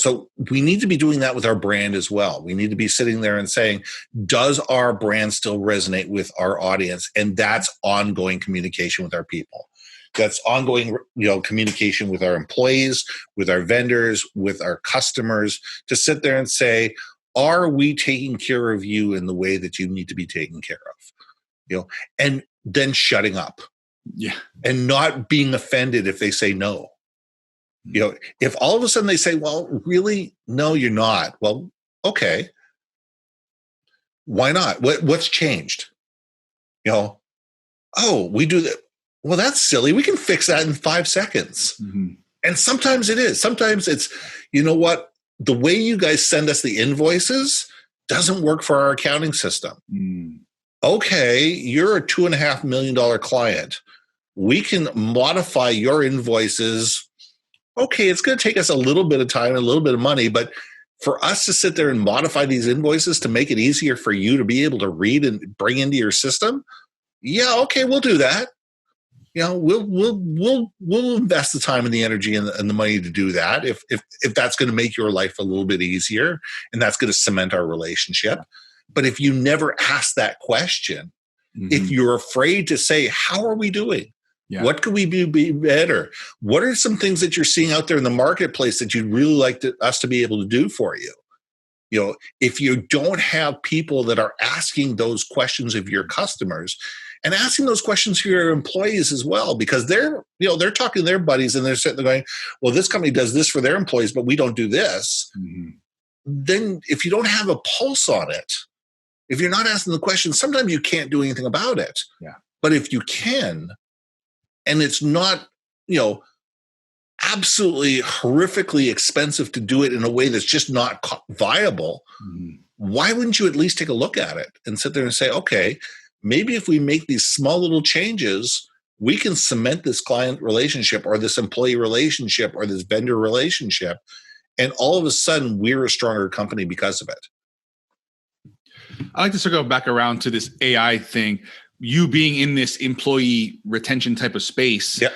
So we need to be doing that with our brand as well. We need to be sitting there and saying, does our brand still resonate with our audience? And that's ongoing communication with our people. That's ongoing, communication with our employees, with our vendors, with our customers, to sit there and say, are we taking care of you in the way that you need to be taken care of? And then shutting up. Yeah. And not being offended if they say no. If all of a sudden they say, well, really? No, you're not. Well, okay. Why not? What's changed? Oh, we do that. Well, that's silly. We can fix that in 5 seconds. Mm-hmm. And sometimes it is. Sometimes it's, what? The way you guys send us the invoices doesn't work for our accounting system. Mm. Okay, you're a $2.5 million client. We can modify your invoices. Okay, it's going to take us a little bit of time, a little bit of money, but for us to sit there and modify these invoices to make it easier for you to be able to read and bring into your system, yeah, okay, we'll do that. We'll invest the time and the energy and the money to do that if that's going to make your life a little bit easier and that's going to cement our relationship. But if you never ask that question, if you're afraid to say, how are we doing? Yeah. What could we be better? What are some things that you're seeing out there in the marketplace that you'd really like us to be able to do for you? If you don't have people that are asking those questions of your customers and asking those questions for your employees as well, because they're talking to their buddies and they're sitting there going, well, this company does this for their employees, but we don't do this. Mm-hmm. Then if you don't have a pulse on it, if you're not asking the question, sometimes you can't do anything about it. Yeah. But if you can, and it's not, absolutely horrifically expensive to do it in a way that's just not viable, why wouldn't you at least take a look at it and sit there and say, okay, maybe if we make these small little changes, we can cement this client relationship or this employee relationship or this vendor relationship And all of a sudden, we're a stronger company because of it. I like to circle back around to this AI thing. You being in this employee retention type of space, Yep.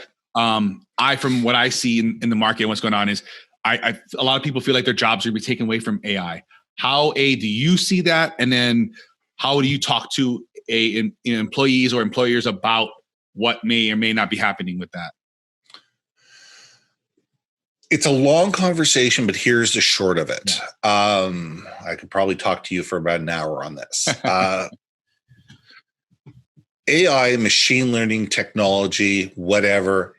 From what I see in the market and what's going on is a lot of people feel like their jobs are being taken away from AI. How do you see that? And then how do you talk to employees or employers about what may or may not be happening with that? It's a long conversation, but here's the short of it. I could probably talk to you for about an hour on this. AI, machine learning technology, whatever,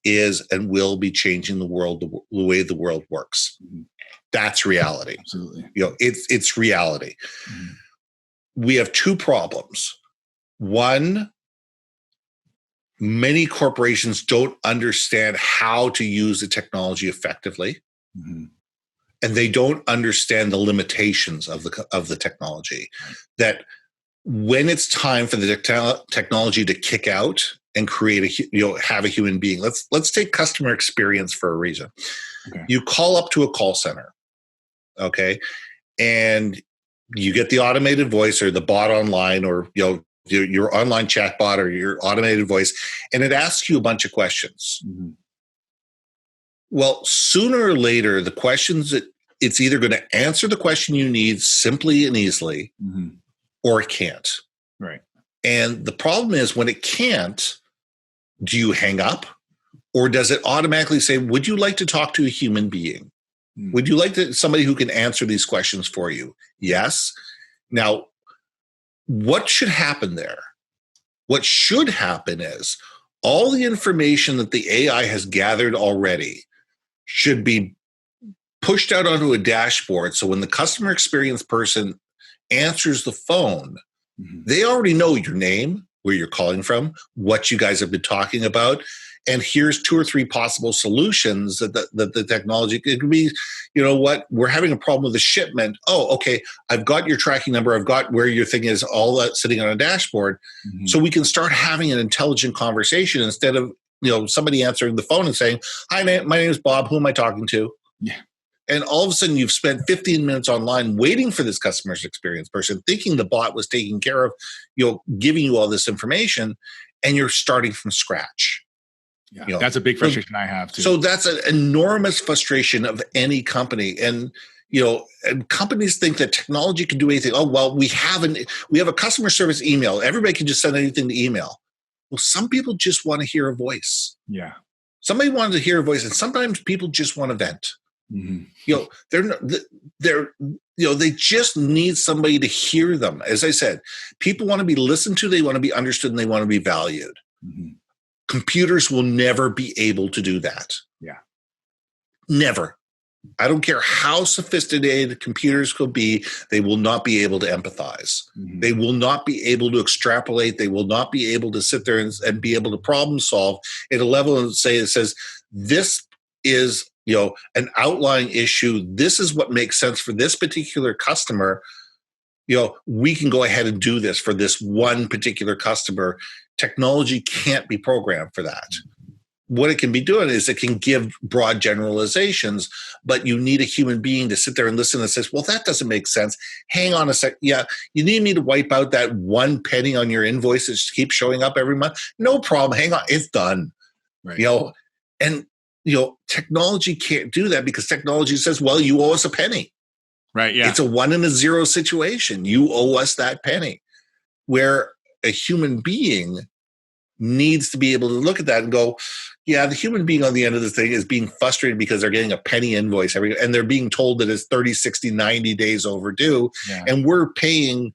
is, and will be changing the world, the way the world works. That's reality. Absolutely. It's reality. We have two problems. One, many corporations don't understand how to use the technology effectively, and they don't understand the limitations of the technology. That when it's time for the technology to kick out and create have a human being. Let's take customer experience for a reason. Okay. You call up to a call center, okay, and you get the automated voice or the bot online, or your online chatbot or your automated voice, and it asks you a bunch of questions. Well, sooner or later, the questions that it's either going to answer the question you need simply and easily, or it can't. Right. And the problem is, when it can't, do you hang up, or does it automatically say, would you like to talk to a human being? Would you like somebody who can answer these questions for you? Yes. Now, what should happen there? What should happen is all the information that the AI has gathered already should be pushed out onto a dashboard. So when the customer experience person answers the phone, they already know your name, where you're calling from, what you guys have been talking about. And here's 2 or 3 possible solutions that the technology could be. You know what? We're having a problem with the shipment. Oh, okay. I've got your tracking number. I've got where your thing is, all that sitting on a dashboard. So we can start having an intelligent conversation instead of somebody answering the phone and saying, "Hi, my name is Bob. Who am I talking to?" Yeah. And all of a sudden, you've spent 15 minutes online waiting for this customer experience person, thinking the bot was taking care of, giving you all this information, and you're starting from scratch. Yeah, that's a big frustration I have too. So that's an enormous frustration of any company. And, and companies think that technology can do anything. Oh, well, we have a customer service email. Everybody can just send anything to email. Well, some people just want to hear a voice. Yeah. Somebody wanted to hear a voice, and sometimes people just want to vent. They just need somebody to hear them. As I said, people want to be listened to, they want to be understood, and they want to be valued. Computers will never be able to do that. Yeah. Never. I don't care how sophisticated computers could be, they will not be able to empathize. They will not be able to extrapolate. They will not be able to sit there and be able to problem solve at a level and it says, this is an outlying issue. This is what makes sense for this particular customer. We can go ahead and do this for this one particular customer. Technology can't be programmed for that. What it can be doing is it can give broad generalizations, but you need a human being to sit there and listen and says, well, that doesn't make sense. Hang on a sec. Yeah, you need me to wipe out that one penny on your invoice that keeps showing up every month? No problem. Hang on. It's done. Right. And technology can't do that because technology says, well, you owe us a penny. Right. Yeah. It's a 1 and a 0 situation. You owe us that penny. Where a human being needs to be able to look at that and go, yeah, the human being on the end of the thing is being frustrated because they're getting a penny invoice and they're being told that it's 30, 60, 90 days overdue. Yeah. And we're paying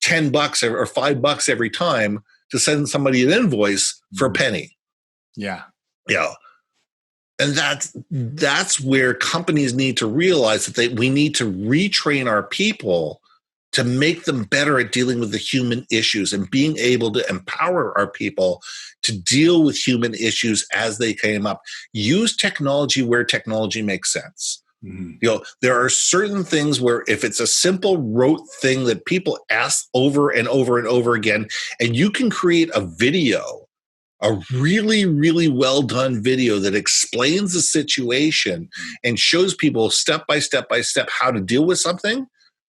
$10 or $5 every time to send somebody an invoice for a penny. Yeah. Yeah. And that's where companies need to realize that we need to retrain our people to make them better at dealing with the human issues and being able to empower our people to deal with human issues as they came up. Use technology where technology makes sense. There are certain things where if it's a simple rote thing that people ask over and over and over again, and you can create a video a really, really well done video that explains the situation and shows people step by step how to deal with something,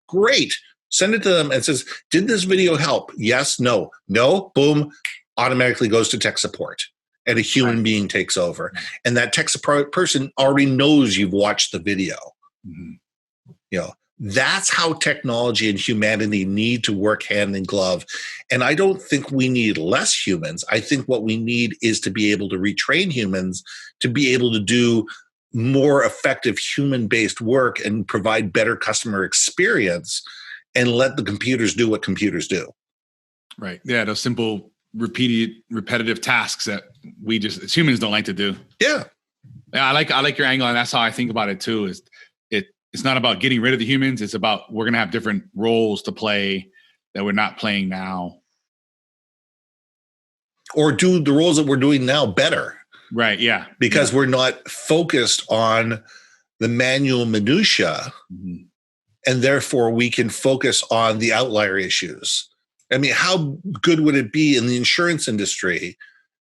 great. Send it to them and says, did this video help? Yes, no. No, boom, automatically goes to tech support. And a human being takes over. And that tech support person already knows you've watched the video. You know, that's how technology and humanity need to work hand in glove. And I don't think we need less humans. I think what we need is to be able to retrain humans to be able to do more effective human-based work and provide better customer experience and let the computers do what computers do. Right. Yeah, those simple, repetitive tasks that we just as humans don't like to do. Yeah. Yeah, I like your angle, and that's how I think about it too. It's not about getting rid of the humans. It's about we're going to have different roles to play that we're not playing now. Or do the roles that we're doing now better. Right, yeah. Because we're not focused on the manual minutia, and therefore we can focus on the outlier issues. I mean, how good would it be in the insurance industry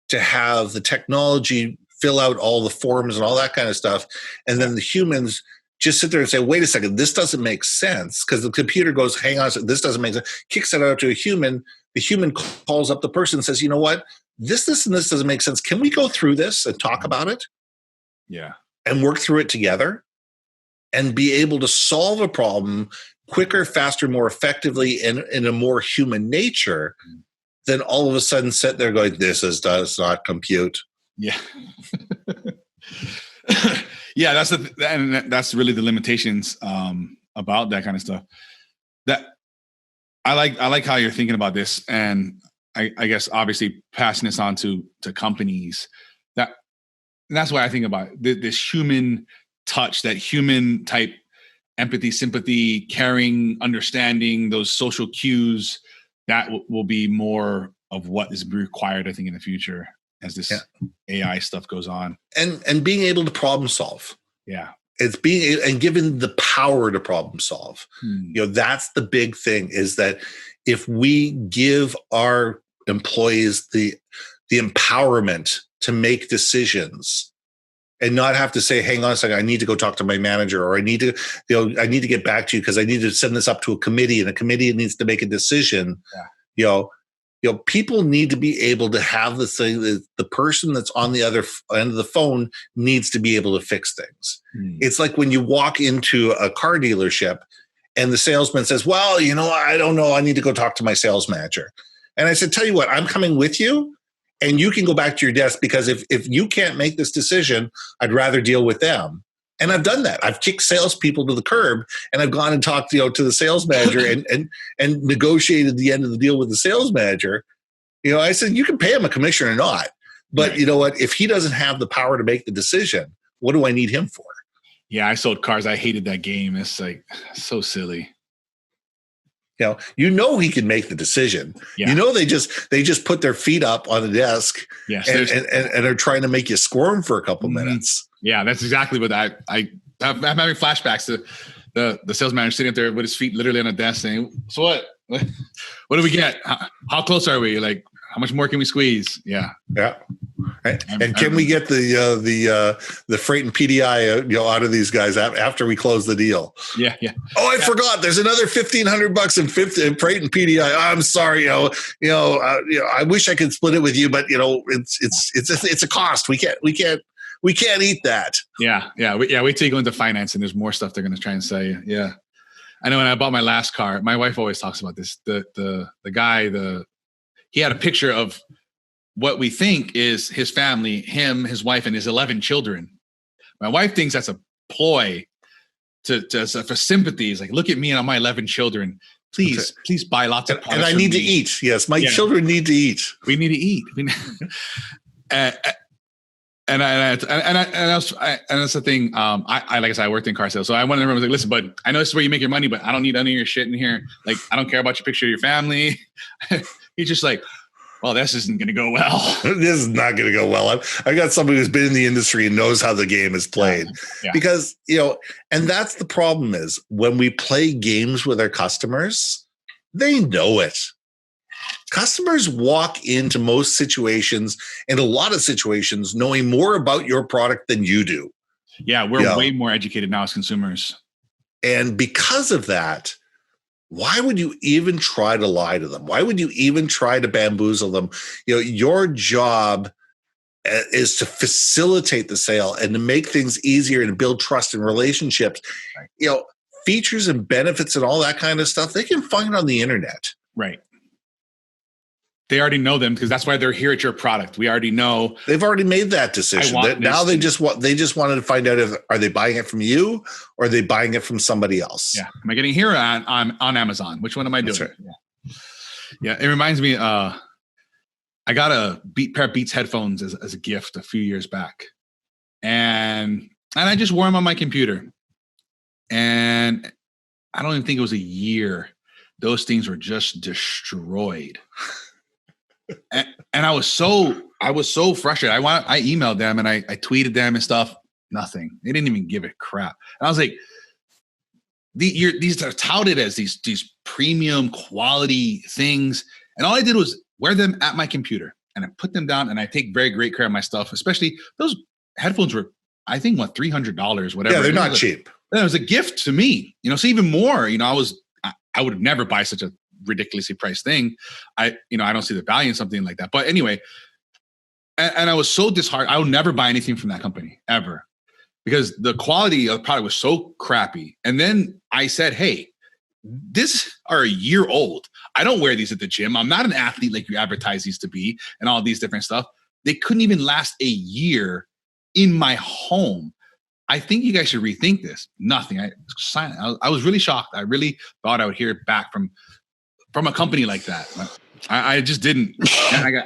to have the technology fill out all the forms and all that kind of stuff, and then the humans just sit there and say, wait a second, this doesn't make sense, because the computer goes, hang on, this doesn't make sense, kicks it out to a human. The human calls up the person and says, you know what, this, and this doesn't make sense. Can we go through this and talk about it? Yeah. And work through it together and be able to solve a problem quicker, faster, more effectively, and in a more human nature than all of a sudden sit there going, does not compute. Yeah. Yeah, that's really the limitations about that kind of stuff. That I like how you're thinking about this, and I guess obviously passing this on to companies. That's why I think about this human touch, that human type empathy, sympathy, caring, understanding, those social cues. That will be more of what is required, I think, in the future as this AI stuff goes on. And being able to problem solve. Yeah. It's being and given the power to problem solve. You know, that's the big thing, is that if we give our employees the empowerment to make decisions and not have to say, hang on a second, I need to go talk to my manager, or I need to get back to you because I need to send this up to a committee, and a committee needs to make a decision. Yeah. You know, people need to be able to have the thing that the person that's on the other end of the phone needs to be able to fix things. It's like when you walk into a car dealership and the salesman says, well, you know, I don't know, I need to go talk to my sales manager. And I said, tell you what, I'm coming with you, and you can go back to your desk, because if you can't make this decision, I'd rather deal with them. And I've done that. I've kicked salespeople to the curb, and I've gone and talked, to the sales manager and negotiated the end of the deal with the sales manager. You know, I said, you can pay him a commission or not, but you know what? If he doesn't have the power to make the decision, what do I need him for? Yeah, I sold cars. I hated that game. It's like so silly. You know he can make the decision. Yeah. You know they just put their feet up on the desk, and are trying to make you squirm for a couple minutes. Yeah, that's exactly what I'm having flashbacks to the sales manager sitting up there with his feet literally on a desk saying, so what do we get? How close are we? Like, how much more can we squeeze? Yeah. Yeah. And can we get the freight and PDI out of these guys after we close the deal? Yeah, yeah. Oh, I forgot. There's another $1,500 in freight and PDI. I'm sorry. I wish I could split it with you, but it's a cost. We can't eat that. Yeah, yeah, wait till you go into finance and there's more stuff they're going to try and say. Yeah, I know. When I bought my last car, my wife always talks about this. The guy, he had a picture of what we think is his family, him, his wife, and his 11 children. My wife thinks that's a ploy for sympathy. It's like, look at me and my 11 children. Please buy lots of products. And I need to eat. Yes, my children need to eat. We need to eat. And that's the thing. I like I said, I worked in car sales, so I went in the room and was like, listen, bud, I know this is where you make your money, but I don't need any of your shit in here. Like, I don't care about your picture of your family. He's just like, well, this isn't going to go well. This is not going to go well. I got somebody who's been in the industry and knows how the game is played. Yeah. Because, and that's the problem, is when we play games with our customers, they know it. Customers walk into most situations and a lot of situations knowing more about your product than you do. Yeah, we're way more educated now as consumers. And because of that, why would you even try to lie to them? Why would you even try to bamboozle them? Your job is to facilitate the sale and to make things easier and build trust and relationships. Right. Features and benefits and all that kind of stuff, they can find on the internet. Right. They already know them because that's why they're here at your product. We already know. They've already made that decision. Now they just wanted to find out are they buying it from you or are they buying it from somebody else? Yeah. Am I getting here on Amazon? Which one am I doing? Right. Yeah. It reminds me, I got a pair of Beats headphones as a gift a few years back. And I just wore them on my computer. And I don't even think it was a year. Those things were just destroyed. And I was so frustrated. I emailed them and I tweeted them and stuff. Nothing. They didn't even give a crap. And I was like, these are touted as these premium quality things. And all I did was wear them at my computer and I put them down and I take very great care of my stuff, especially those headphones were, I think, $300, whatever. Yeah, they're not cheap. It was a gift to me, so even more, I would never buy such a ridiculously priced thing. I don't see the value in something like that. But anyway, and I was so disheartened. I would never buy anything from that company ever because the quality of the product was so crappy. And then I said, hey, these are a year old. I don't wear these at the gym. I'm not an athlete like you advertise these to be and all these different stuff. They couldn't even last a year in my home. I think you guys should rethink this. Nothing. I was really shocked. I really thought I would hear back from a company like that. I just didn't.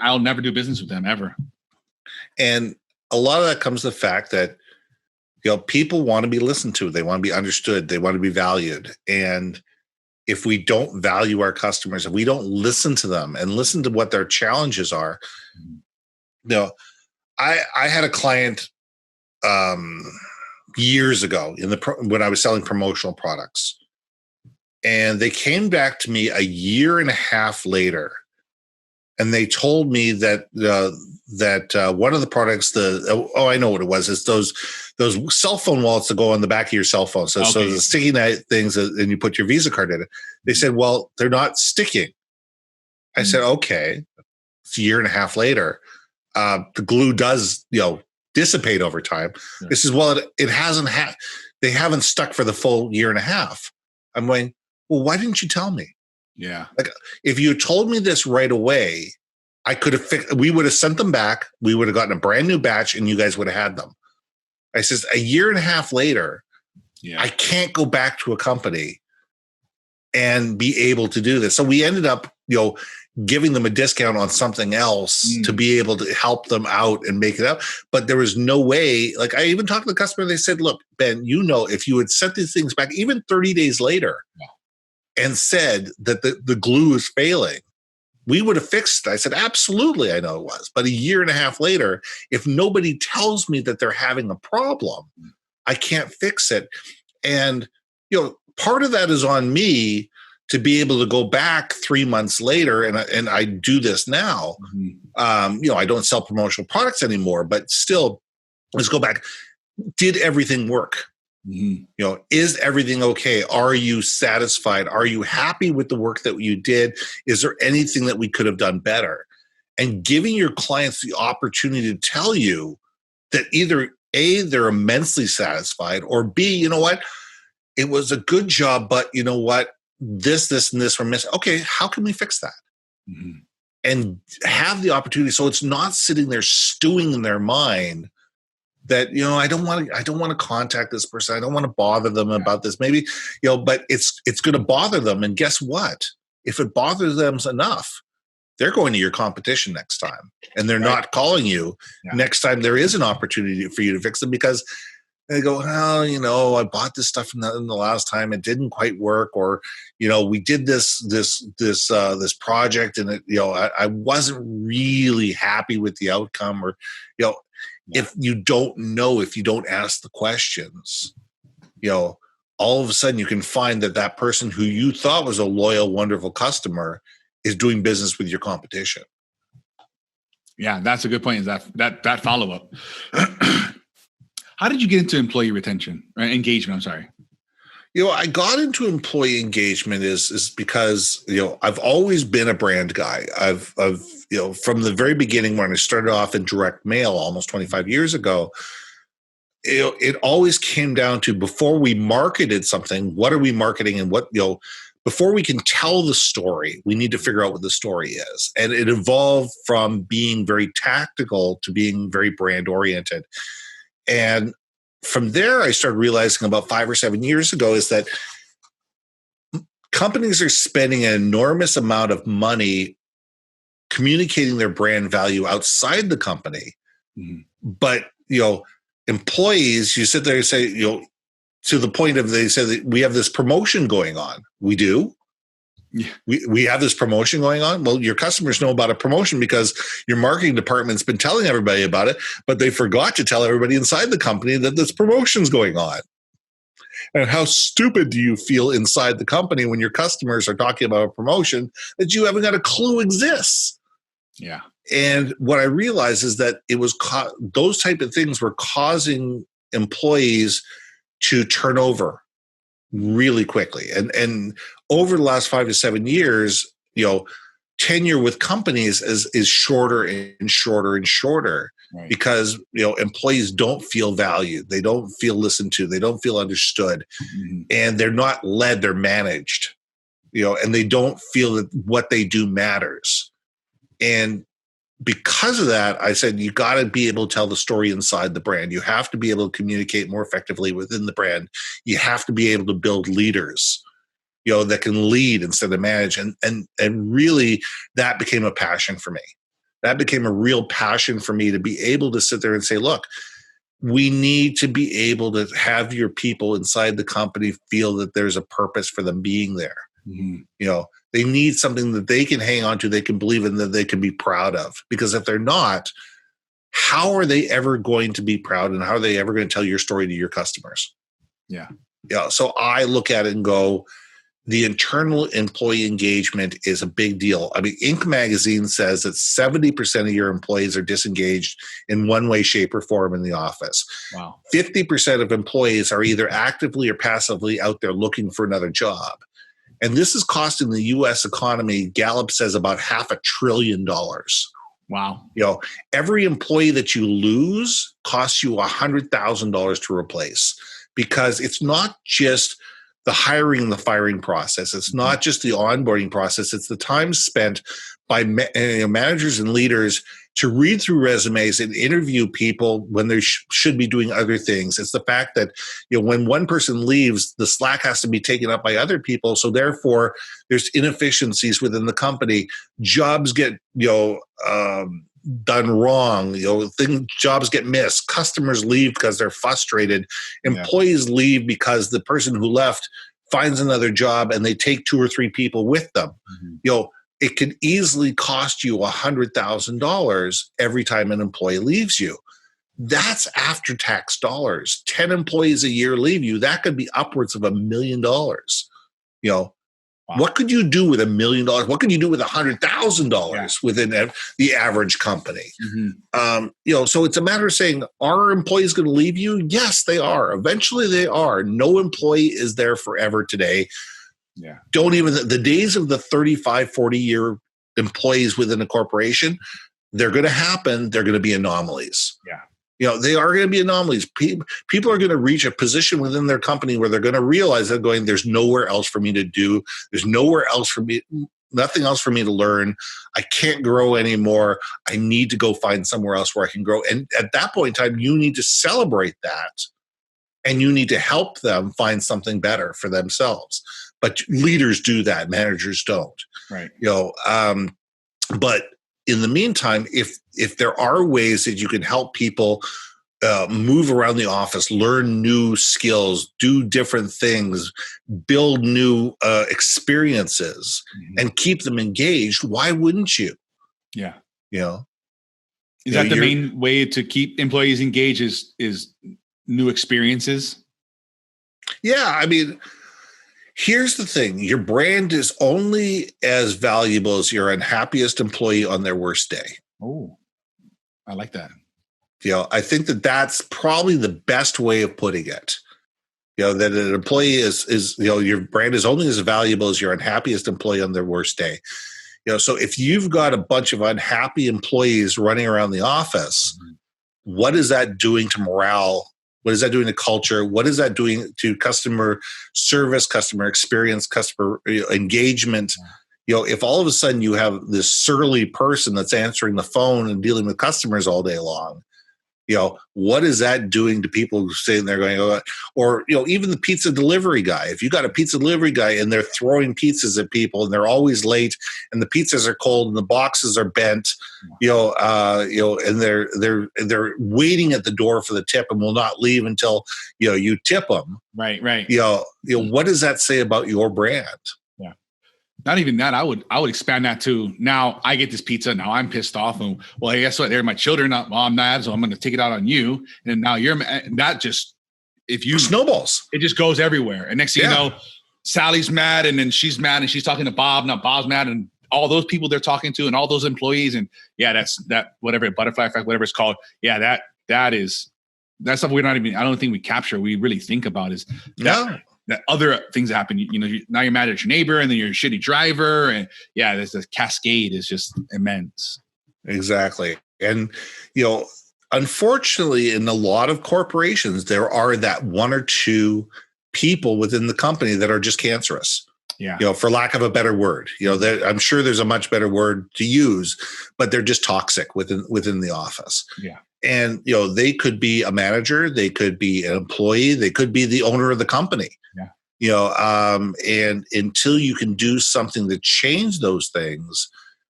I'll never do business with them ever. And a lot of that comes to the fact that, people want to be listened to. They want to be understood. They want to be valued. And if we don't value our customers, if we don't listen to them and listen to what their challenges are, I had a client years ago when I was selling promotional products. And they came back to me a year and a half later, and they told me that one of the products, I know what it was. It's those cell phone wallets that go on the back of your cell phone. So the sticky things, and you put your Visa card in it. They said, well, they're not sticking. I said, okay. It's a year and a half later. The glue does, dissipate over time. Yeah. This is, well, it hasn't they haven't stuck for the full year and a half. I'm going, well, why didn't you tell me? Yeah. Like, if you told me this right away, I could have we would have sent them back. We would have gotten a brand new batch and you guys would have had them. I says, a year and a half later, I can't go back to a company and be able to do this. So we ended up, giving them a discount on something else to be able to help them out and make it up. But there was no way. Like, I even talked to the customer. They said, look, Ben, if you had sent these things back even 30 days later and said that the glue is failing, we would have fixed it. I said, absolutely, I know it was. But a year and a half later, if nobody tells me that they're having a problem, I can't fix it. And, part of that is on me to be able to go back 3 months later, and I do this now. I don't sell promotional products anymore, but still, let's go back. Did everything work? Is everything okay? Are you satisfied? Are you happy with the work that you did? Is there anything that we could have done better? And giving your clients the opportunity to tell you that either A, they're immensely satisfied, or B, you know what? It was a good job, but you know what? This, and this were missing. Okay, how can we fix that? And have the opportunity, so it's not sitting there stewing in their mind that, I don't want to contact this person. I don't want to bother them about this. Maybe, but it's going to bother them. And guess what? If it bothers them enough, they're going to your competition next time, and they're not calling you next time there is an opportunity for you to fix them, because they go, I bought this stuff in the last time. It didn't quite work. Or, we did this project and I wasn't really happy with the outcome. Or, if you don't know, if you don't ask the questions, all of a sudden you can find that person who you thought was a loyal, wonderful customer is doing business with your competition. Yeah, that's a good point. Is that follow up? How did you get into employee retention or engagement? I'm sorry. I got into employee engagement is because, I've always been a brand guy. I've from the very beginning when I started off in direct mail almost 25 years ago, it always came down to, before we marketed something, what are we marketing, and what, before we can tell the story, we need to figure out what the story is. And it evolved from being very tactical to being very brand oriented. And from there, I started realizing about 5 or 7 years ago is that companies are spending an enormous amount of money communicating their brand value outside the company. Mm-hmm. But, employees, you sit there and say, to the point of, they say that we have this promotion going on. We do. Yeah. We have this promotion going on. Well, your customers know about a promotion because your marketing department's been telling everybody about it, but they forgot to tell everybody inside the company that this promotion's going on. And how stupid do you feel inside the company when your customers are talking about a promotion that you haven't got a clue exists? Yeah. And what I realized is that it was those type of things were causing employees to turn over really quickly. And over the last 5 to 7 years, tenure with companies is shorter and shorter and shorter. Right. Because employees don't feel valued, they don't feel listened to, they don't feel understood, mm-hmm. and they're not led, they're managed, and they don't feel that what they do matters. And because of that, I said, you got to be able to tell the story inside the brand. You have to be able to communicate more effectively within the brand. You have to be able to build leaders, that can lead instead of manage. And really, that became a passion for me. That became a real passion for me, to be able to sit there and say, look, we need to be able to have your people inside the company feel that there's a purpose for them being there. Mm-hmm. They need something that they can hang on to, they can believe in, that they can be proud of. Because if they're not, how are they ever going to be proud, and how are they ever going to tell your story to your customers? Yeah. Yeah. So I look at it and go, the internal employee engagement is a big deal. I mean, Inc. magazine says that 70% of your employees are disengaged in one way, shape, or form in the office. Wow. 50% of employees are either actively or passively out there looking for another job. And this is costing the U.S. economy, Gallup says, about $500 billion. Wow. Every employee that you lose costs you $100,000 to replace, because it's not just the hiring and the firing process. It's not just the onboarding process. It's the time spent by managers and leaders to read through resumes and interview people when they should be doing other things. It's the fact that, when one person leaves, the slack has to be taken up by other people. So therefore, there's inefficiencies within the company. Jobs get, done wrong. Jobs get missed. Customers leave because they're frustrated. Employees leave because the person who left finds another job, and they take 2 or 3 people with them. Mm-hmm. It could easily cost you $100,000 every time an employee leaves you. That's after-tax dollars. 10 employees a year leave you. That could be upwards of $1 million. Wow. What could you do with $1 million? What could you do with $100,000 within the average company? Mm-hmm. So it's a matter of saying, are employees going to leave you? Yes, they are. Eventually they are. No employee is there forever today. Yeah. The days of the 35, 40-year employees within a corporation, they're going to happen. They're going to be anomalies. Yeah. They are going to be anomalies. People are going to reach a position within their company where they're going to realize they're going, there's nowhere else for me to do. There's nowhere else for me, nothing else for me to learn. I can't grow anymore. I need to go find somewhere else where I can grow. And at that point in time, you need to celebrate that, and you need to help them find something better for themselves. But leaders do that. Managers don't. Right. But in the meantime, if there are ways that you can help people move around the office, learn new skills, do different things, build new experiences, mm-hmm. and keep them engaged, why wouldn't you? Yeah. Is that the main way to keep employees engaged is new experiences? Yeah. I mean, Here's the thing. Your brand is only as valuable as your unhappiest employee on their worst day. Oh, I like that. I think that that's probably the best way of putting it. That an employee is your brand is only as valuable as your unhappiest employee on their worst day. So if you've got a bunch of unhappy employees running around the office, what is that doing to morale? What is that doing to culture? What is that doing to customer service, customer experience, customer engagement? If all of a sudden you have this surly person that's answering the phone and dealing with customers all day long, what is that doing to people sitting there going, oh, or, even the pizza delivery guy. If you got a pizza delivery guy and they're throwing pizzas at people and they're always late and the pizzas are cold and the boxes are bent, and they're waiting at the door for the tip and will not leave until, you tip them. Right. What does that say about your brand? Not even that. I would expand that to, now I get this pizza. Now I'm pissed off. And well, guess what? They're my children. I'm not, so I'm going to take it out on you. And now that just, if you snowballs, it just goes everywhere. And next thing you know, Sally's mad and then she's mad and she's talking to Bob. Now Bob's mad and all those people they're talking to and all those employees. And that's whatever, butterfly effect, whatever it's called. Yeah. That's stuff I don't think we capture. We really think about is that other things happen, now you're mad at your neighbor and then you're a shitty driver. And there's this cascade is just immense. Exactly. And, unfortunately, in a lot of corporations, there are that one or two people within the company that are just cancerous. Yeah. For lack of a better word, I'm sure there's a much better word to use, but they're just toxic within the office. Yeah. And, they could be a manager, they could be an employee, they could be the owner of the company. And until you can do something to change those things,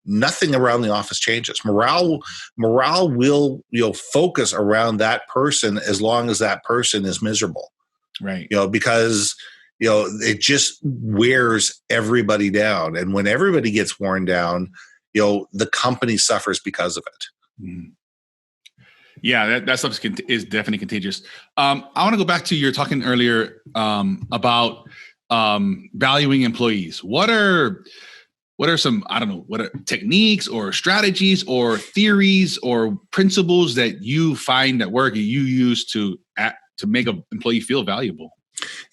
nothing around the office changes. Morale will, focus around that person as long as that person is miserable. Right. Because, it just wears everybody down. And when everybody gets worn down, the company suffers because of it. Mm-hmm. Yeah, that stuff is definitely contagious. I want to go back to your talking earlier about valuing employees. What are some, I don't know, what are techniques or strategies or theories or principles that you find at work you use to make an employee feel valuable?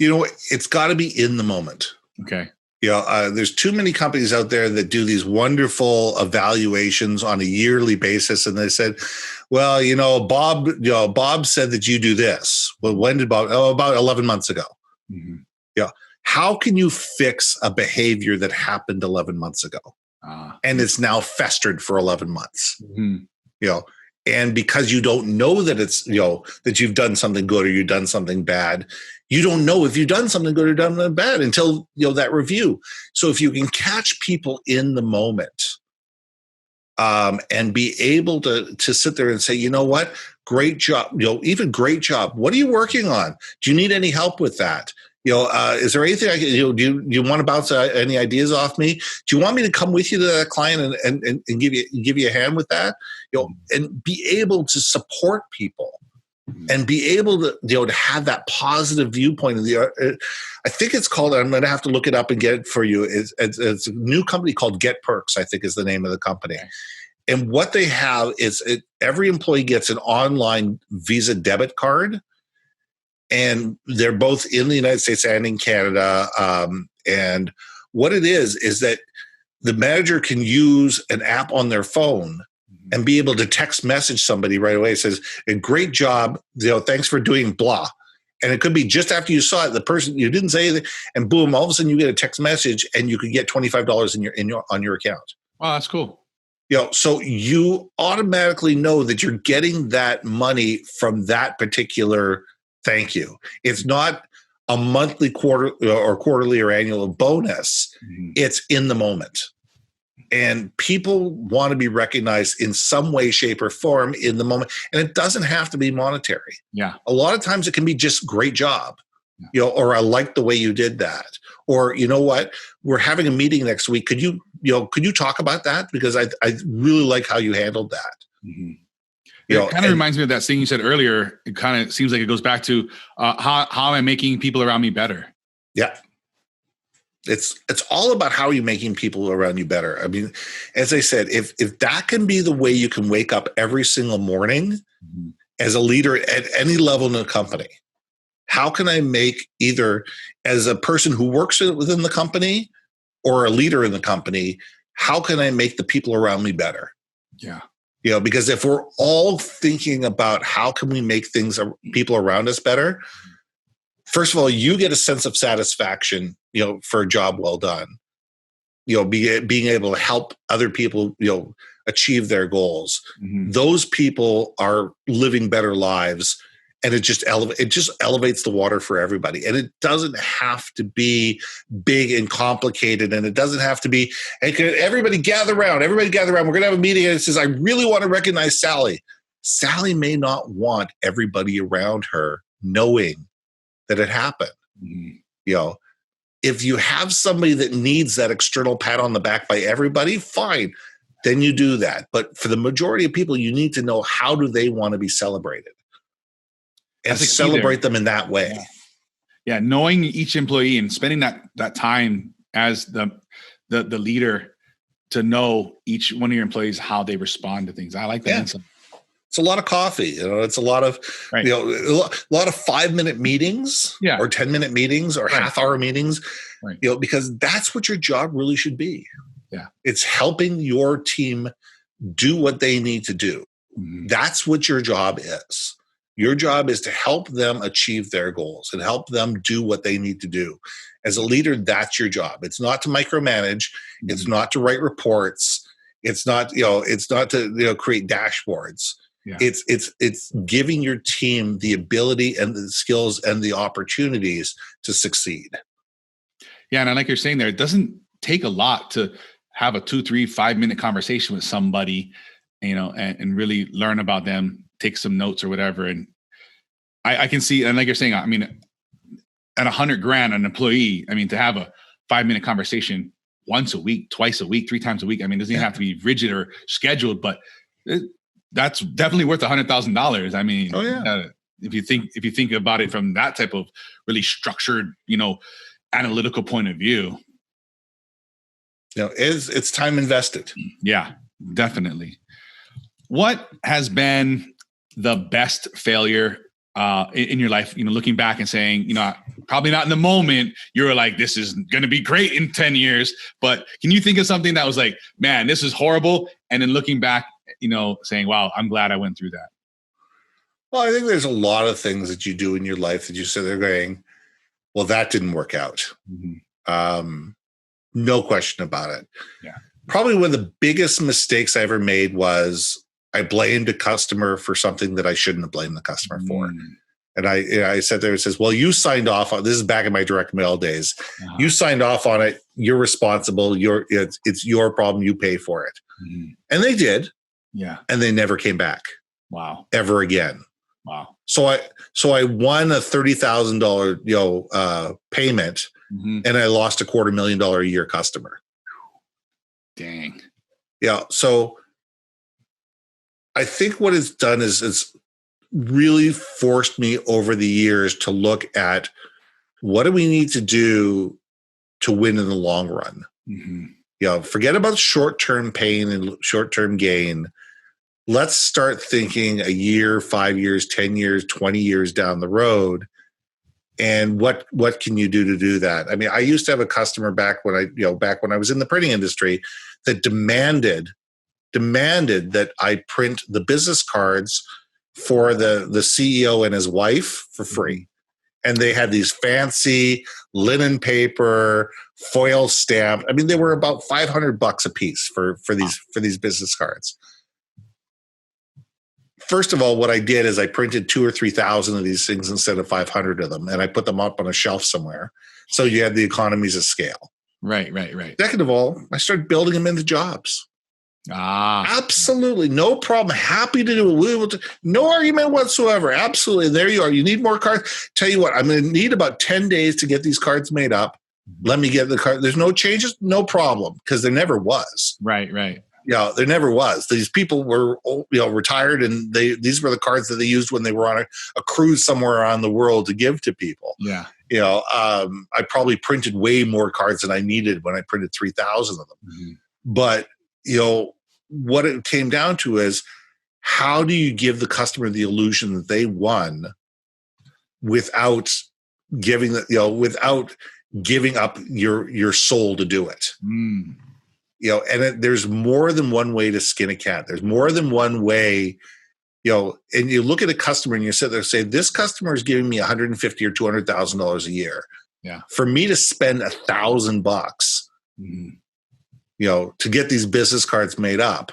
It's got to be in the moment. Okay. There's too many companies out there that do these wonderful evaluations on a yearly basis. And they said, well, Bob said that you do this. Well, when did Bob? Oh, about 11 months ago. Mm-hmm. How can you fix a behavior that happened 11 months ago? And it's now festered for 11 months. Mm-hmm. And because you don't know that it's, that you've done something good or you've done something bad, you don't know if you've done something good or done something bad until, that review. So if you can catch people in the moment and be able to sit there and say, you know what, great job, even great job. What are you working on? Do you need any help with that? Is there anything I can, do you want to bounce any ideas off me? Do you want me to come with you to that client and give you a hand with that? And be able to support people and be able to, to have that positive viewpoint of the, I think it's called, I'm going to have to look it up and get it for you. It's a new company called Get Perks, I think is the name of the company. Okay. And what they have is every employee gets an online Visa debit card. And they're both in the United States and in Canada. And what it is that the manager can use an app on their phone and be able to text message somebody right away. It says, a great job, thanks for doing blah. And it could be just after you saw it, the person, you didn't say anything, and boom, all of a sudden you get a text message and you could get $25 on your account. Oh, that's cool. So you automatically know that you're getting that money from that particular thank you. It's not a monthly, quarterly or annual bonus. Mm-hmm. It's in the moment. And people want to be recognized in some way, shape, or form in the moment. And it doesn't have to be monetary. Yeah. A lot of times it can be just great job, or I like the way you did that. Or, you know what, we're having a meeting next week. Could you talk about that? Because I really like how you handled that. Mm-hmm. It kind of reminds me of that thing you said earlier. It kind of seems like it goes back to how am I making people around me better? Yeah. It's all about how you're making people around you better. I mean, as I said, if that can be the way you can wake up every single morning Mhm. as a leader at any level in the company, how can I make, either as a person who works within the company or a leader in the company, how can I make the people around me better? Yeah. Because if we're all thinking about how can we make people around us better, first of all, you get a sense of satisfaction, for a job well done. Being able to help other people, achieve their goals. Mhm. Those people are living better lives, and it just elevates the water for everybody. And it doesn't have to be big and complicated, and it doesn't have to be, hey, everybody gather around. We're going to have a meeting, and it says, I really want to recognize Sally. Sally may not want everybody around her knowing that it happened. Mhm. If you have somebody that needs that external pat on the back by everybody, fine, then you do that. But for the majority of people, you need to know, how do they want to be celebrated, and That's a key there. celebrate them in that way. Yeah, knowing each employee and spending that time as the leader to know each one of your employees, how they respond to things. I like that insight. It's a lot of coffee. It's a lot of, Right. a lot of 5-minute meetings, or 10-minute meetings, or half-hour meetings, Right. Because that's what your job really should be. Yeah. It's helping your team do what they need to do. Mhm. That's what your job is. Your job is to help them achieve their goals and help them do what they need to do. As a leader, that's your job. It's not to micromanage. Mhm. It's not to write reports. It's not, it's not to, create dashboards. Yeah. It's giving your team the ability and the skills and the opportunities to succeed. Yeah, and I like you're saying there, it doesn't take a lot to have a 2, 3, 5-minute conversation with somebody, and really learn about them, take some notes or whatever. And I can see, and like you're saying, I mean, at $100,000 an employee, I mean, to have a 5-minute conversation once a week, twice a week, 3 times a week, I mean, it doesn't even have to be rigid or scheduled, but that's definitely worth $100,000. I mean, if you think about it from that type of really structured, analytical point of view, it's time invested. Yeah, definitely. What has been the best failure in your life? Looking back and saying, probably not in the moment, you're like, this is going to be great in 10 years. But can you think of something that was like, man, this is horrible? And then looking back, saying, wow, I'm glad I went through that. Well, I think there's a lot of things that you do in your life that you sit there going, well, that didn't work out. Mm-hmm. No question about it. Yeah. Probably one of the biggest mistakes I ever made was I blamed a customer for something that I shouldn't have blamed the customer for. And I sat there and says, well, you signed off on this. Is back in my direct mail days. Uh-huh. You signed off on it. You're responsible. It's your problem. You pay for it. Mm-hmm. And they did. Yeah. And they never came back. Wow. Ever again. Wow. So I won a $30,000 payment, mm-hmm. and I lost $250,000 a year customer. Dang. Yeah. So I think what it's done is it's really forced me over the years to look at what do we need to do to win in the long run. Mm-hmm. Forget about short-term pain and short-term gain. Let's start thinking a year, 5 years, 10 years, 20 years down the road. And what can you do to do that? I mean, I used to have a customer back when I was in the printing industry that demanded that I print the business cards for the CEO and his wife for free. And they had these fancy linen paper, foil stamped. I mean, they were about $500 a piece for these business cards. First of all, what I did is I printed 2,000 or 3,000 of these things instead of 500 of them, and I put them up on a shelf somewhere. So you had the economies of scale. Right. Second of all, I started building them into jobs. Absolutely. No problem. Happy to do it. No argument whatsoever. Absolutely. There you are. You need more cards. Tell you what, I'm going to need about 10 days to get these cards made up. Let me get the card. There's no changes. No problem. Because there never was. Right. Yeah, there never was. These people were, retired, and these were the cards that they used when they were on a cruise somewhere around the world to give to people. Yeah. I probably printed way more cards than I needed when I printed 3,000 of them. Mm-hmm. But, what it came down to is, how do you give the customer the illusion that they won without without giving up your soul to do it? Mm. There's more than one way to skin a cat. There's more than one way, and you look at a customer and you sit there and say, this customer is giving me $150,000 or $200,000 a year. Yeah. For me to spend $1,000, mm-hmm. To get these business cards made up,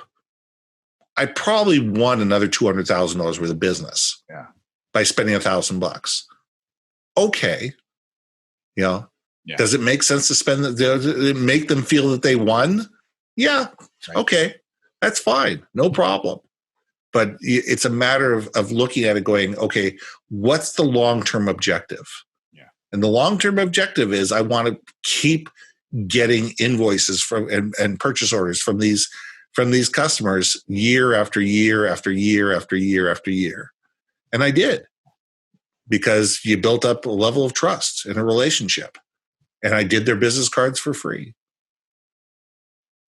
I probably won another $200,000 worth of business. Yeah. By spending $1,000. Okay. Yeah. Does it make sense to spend does it make them feel that they won? Yeah. Right. Okay. That's fine. No problem. But it's a matter of looking at it going, okay, what's the long-term objective? Yeah. And the long-term objective is, I want to keep getting invoices from and purchase orders from these customers year after year after year after year after year. And I did, because you built up a level of trust in a relationship. And I did their business cards for free.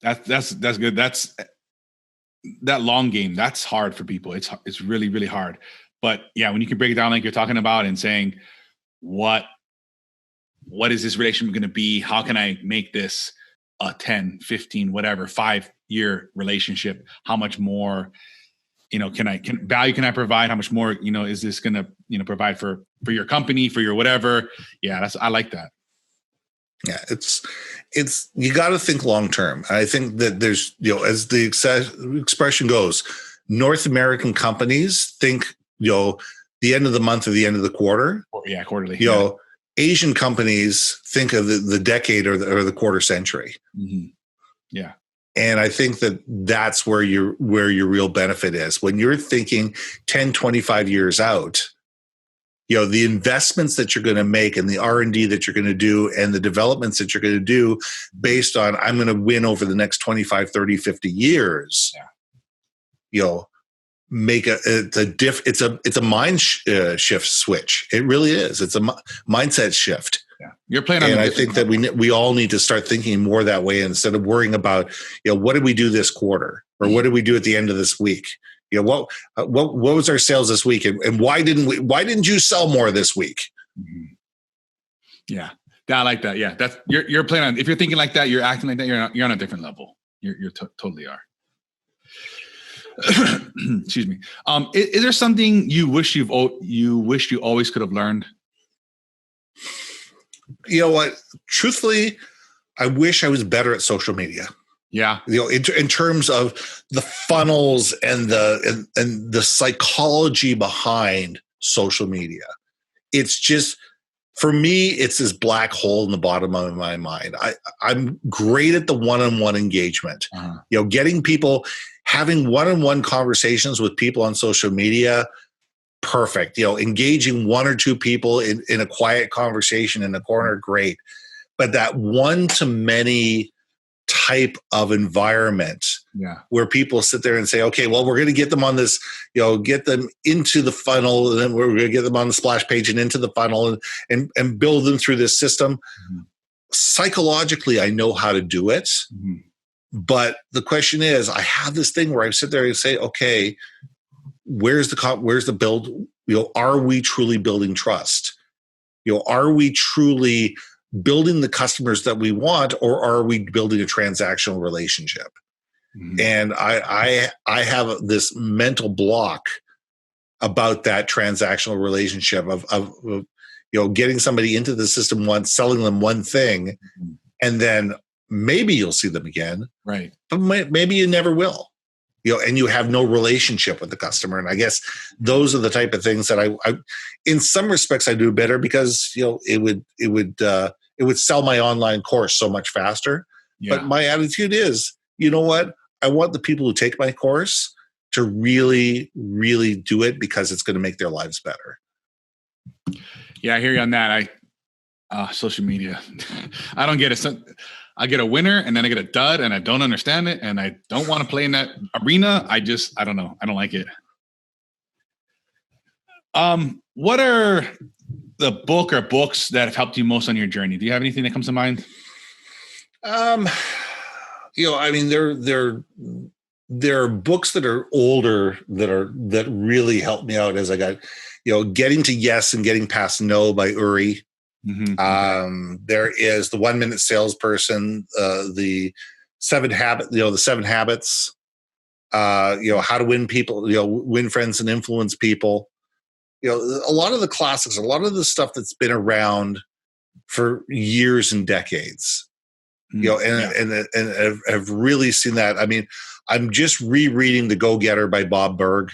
That's good. That's that long game. That's hard for people. It's really, really hard. But yeah, when you can break it down like you're talking about and saying, what is this relationship going to be? How can I make this a 10, 15, whatever, 5-year relationship? How much more, value can I provide? How much more, is this going to, provide for your company, for your whatever? Yeah, I like that. Yeah, it's you got to think long term. I think that there's, as the expression goes, North American companies think, the end of the month or the end of the quarter. Yeah, quarterly. Asian companies think of the decade or the quarter century. Mm-hmm. Yeah. And I think that's where your real benefit is. When you're thinking 10, 25 years out, the investments that you're going to make and the R&D that you're going to do and the developments that you're going to do based on, I'm going to win over the next 25, 30, 50 years, make it's a mind shift switch. It really is. It's a mindset shift. Yeah. You're playing on, and I think that we all need to start thinking more that way, instead of worrying about, what did we do this quarter, or what did we do at the end of this week? What was our sales this week, and why didn't you sell more this week? Mm-hmm. Yeah, I like that. Yeah, that's you're playing on. If you're thinking like that, you're acting like that. You're on a different level. You totally are. Excuse me. Is there something you wish you always could have learned? You know what? Truthfully, I wish I was better at social media. Yeah. In terms of the funnels and the psychology behind social media. It's just, for me, it's this black hole in the bottom of my mind. I'm great at the one-on-one engagement. Uh-huh. Getting people, having one-on-one conversations with people on social media, perfect. Engaging one or two people in a quiet conversation in a corner, great. But that one-to-many type of environment, where people sit there and say, okay, well, we're going to get them on this, get them into the funnel, and then we're going to get them on the splash page and into the funnel and build them through this system. Mm-hmm. Psychologically, I know how to do it. Mm-hmm. But the question is, I have this thing where I sit there and say, okay, where's the build? Are we truly building trust? Are we truly building the customers that we want, or are we building a transactional relationship? Mm-hmm. And I have this mental block about that transactional relationship of getting somebody into the system once, selling them one thing, mm-hmm. and then maybe you'll see them again, right? But maybe you never will. And you have no relationship with the customer. And I guess those are the type of things that I in some respects, I do better, because it would sell my online course so much faster. Yeah. But my attitude is, you know what? I want the people who take my course to really, really do it, because it's going to make their lives better. Yeah, I hear you on that. Social media, I don't get it. So I get a winner and then I get a dud, and I don't understand it, and I don't want to play in that arena. I don't know. I don't like it. What are the book or books that have helped you most on your journey? Do you have anything that comes to mind? I mean, there are books that are older that really helped me out as I got, Getting to Yes and Getting Past No by Uri. Mm-hmm. There is The 1 Minute Salesperson, the Seven Habits, How to Win People, Win Friends and Influence People. A lot of the classics, a lot of the stuff that's been around for years and decades. And have really seen that. I mean, I'm just rereading The Go-Getter by Bob Berg.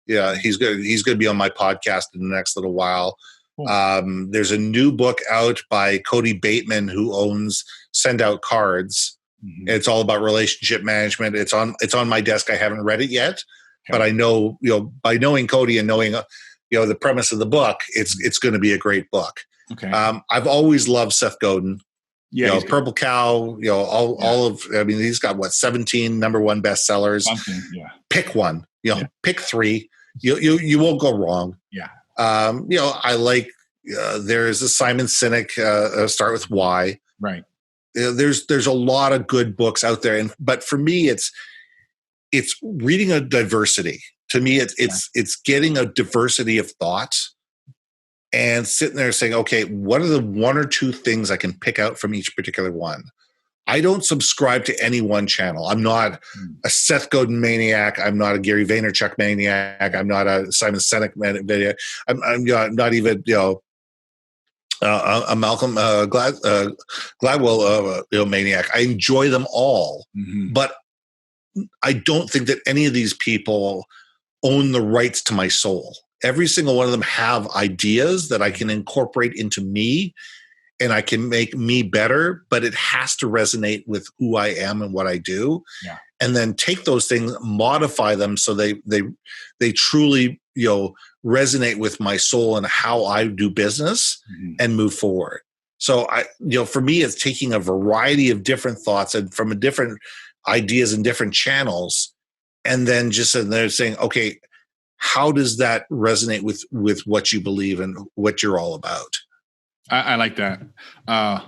Yeah, he's going to be on my podcast in the next little while. Cool. There's a new book out by Cody Bateman, who owns Send Out Cards. Mm-hmm. It's all about relationship management. It's on my desk. I haven't read it yet, but I know, by knowing Cody and knowing, the premise of the book, it's going to be a great book. Okay. I've always loved Seth Godin. Yeah, Purple Cow, all of, I mean, he's got 17 number one bestsellers. Yeah. Pick one, pick three. You won't go wrong. Yeah. I like, there's a Simon Sinek, Start With Why. Right. There's a lot of good books out there. But for me, it's reading a diversity. To me, it's getting a diversity of thoughts and sitting there saying, okay, what are the one or two things I can pick out from each particular one? I don't subscribe to any one channel. I'm not a Seth Godin maniac. I'm not a Gary Vaynerchuk maniac. I'm not a Simon Sinek maniac. I'm not even, a Malcolm Gladwell maniac. I enjoy them all, but I don't think that any of these people own the rights to my soul. Every single one of them have ideas that I can incorporate into me and I can make me better, but it has to resonate with who I am and what I do. Yeah. And then take those things, modify them so they truly, resonate with my soul and how I do business and move forward. So for me, it's taking a variety of different thoughts and from different ideas and different channels, and then just sitting there saying, okay, how does that resonate with what you believe and what you're all about? I like that. I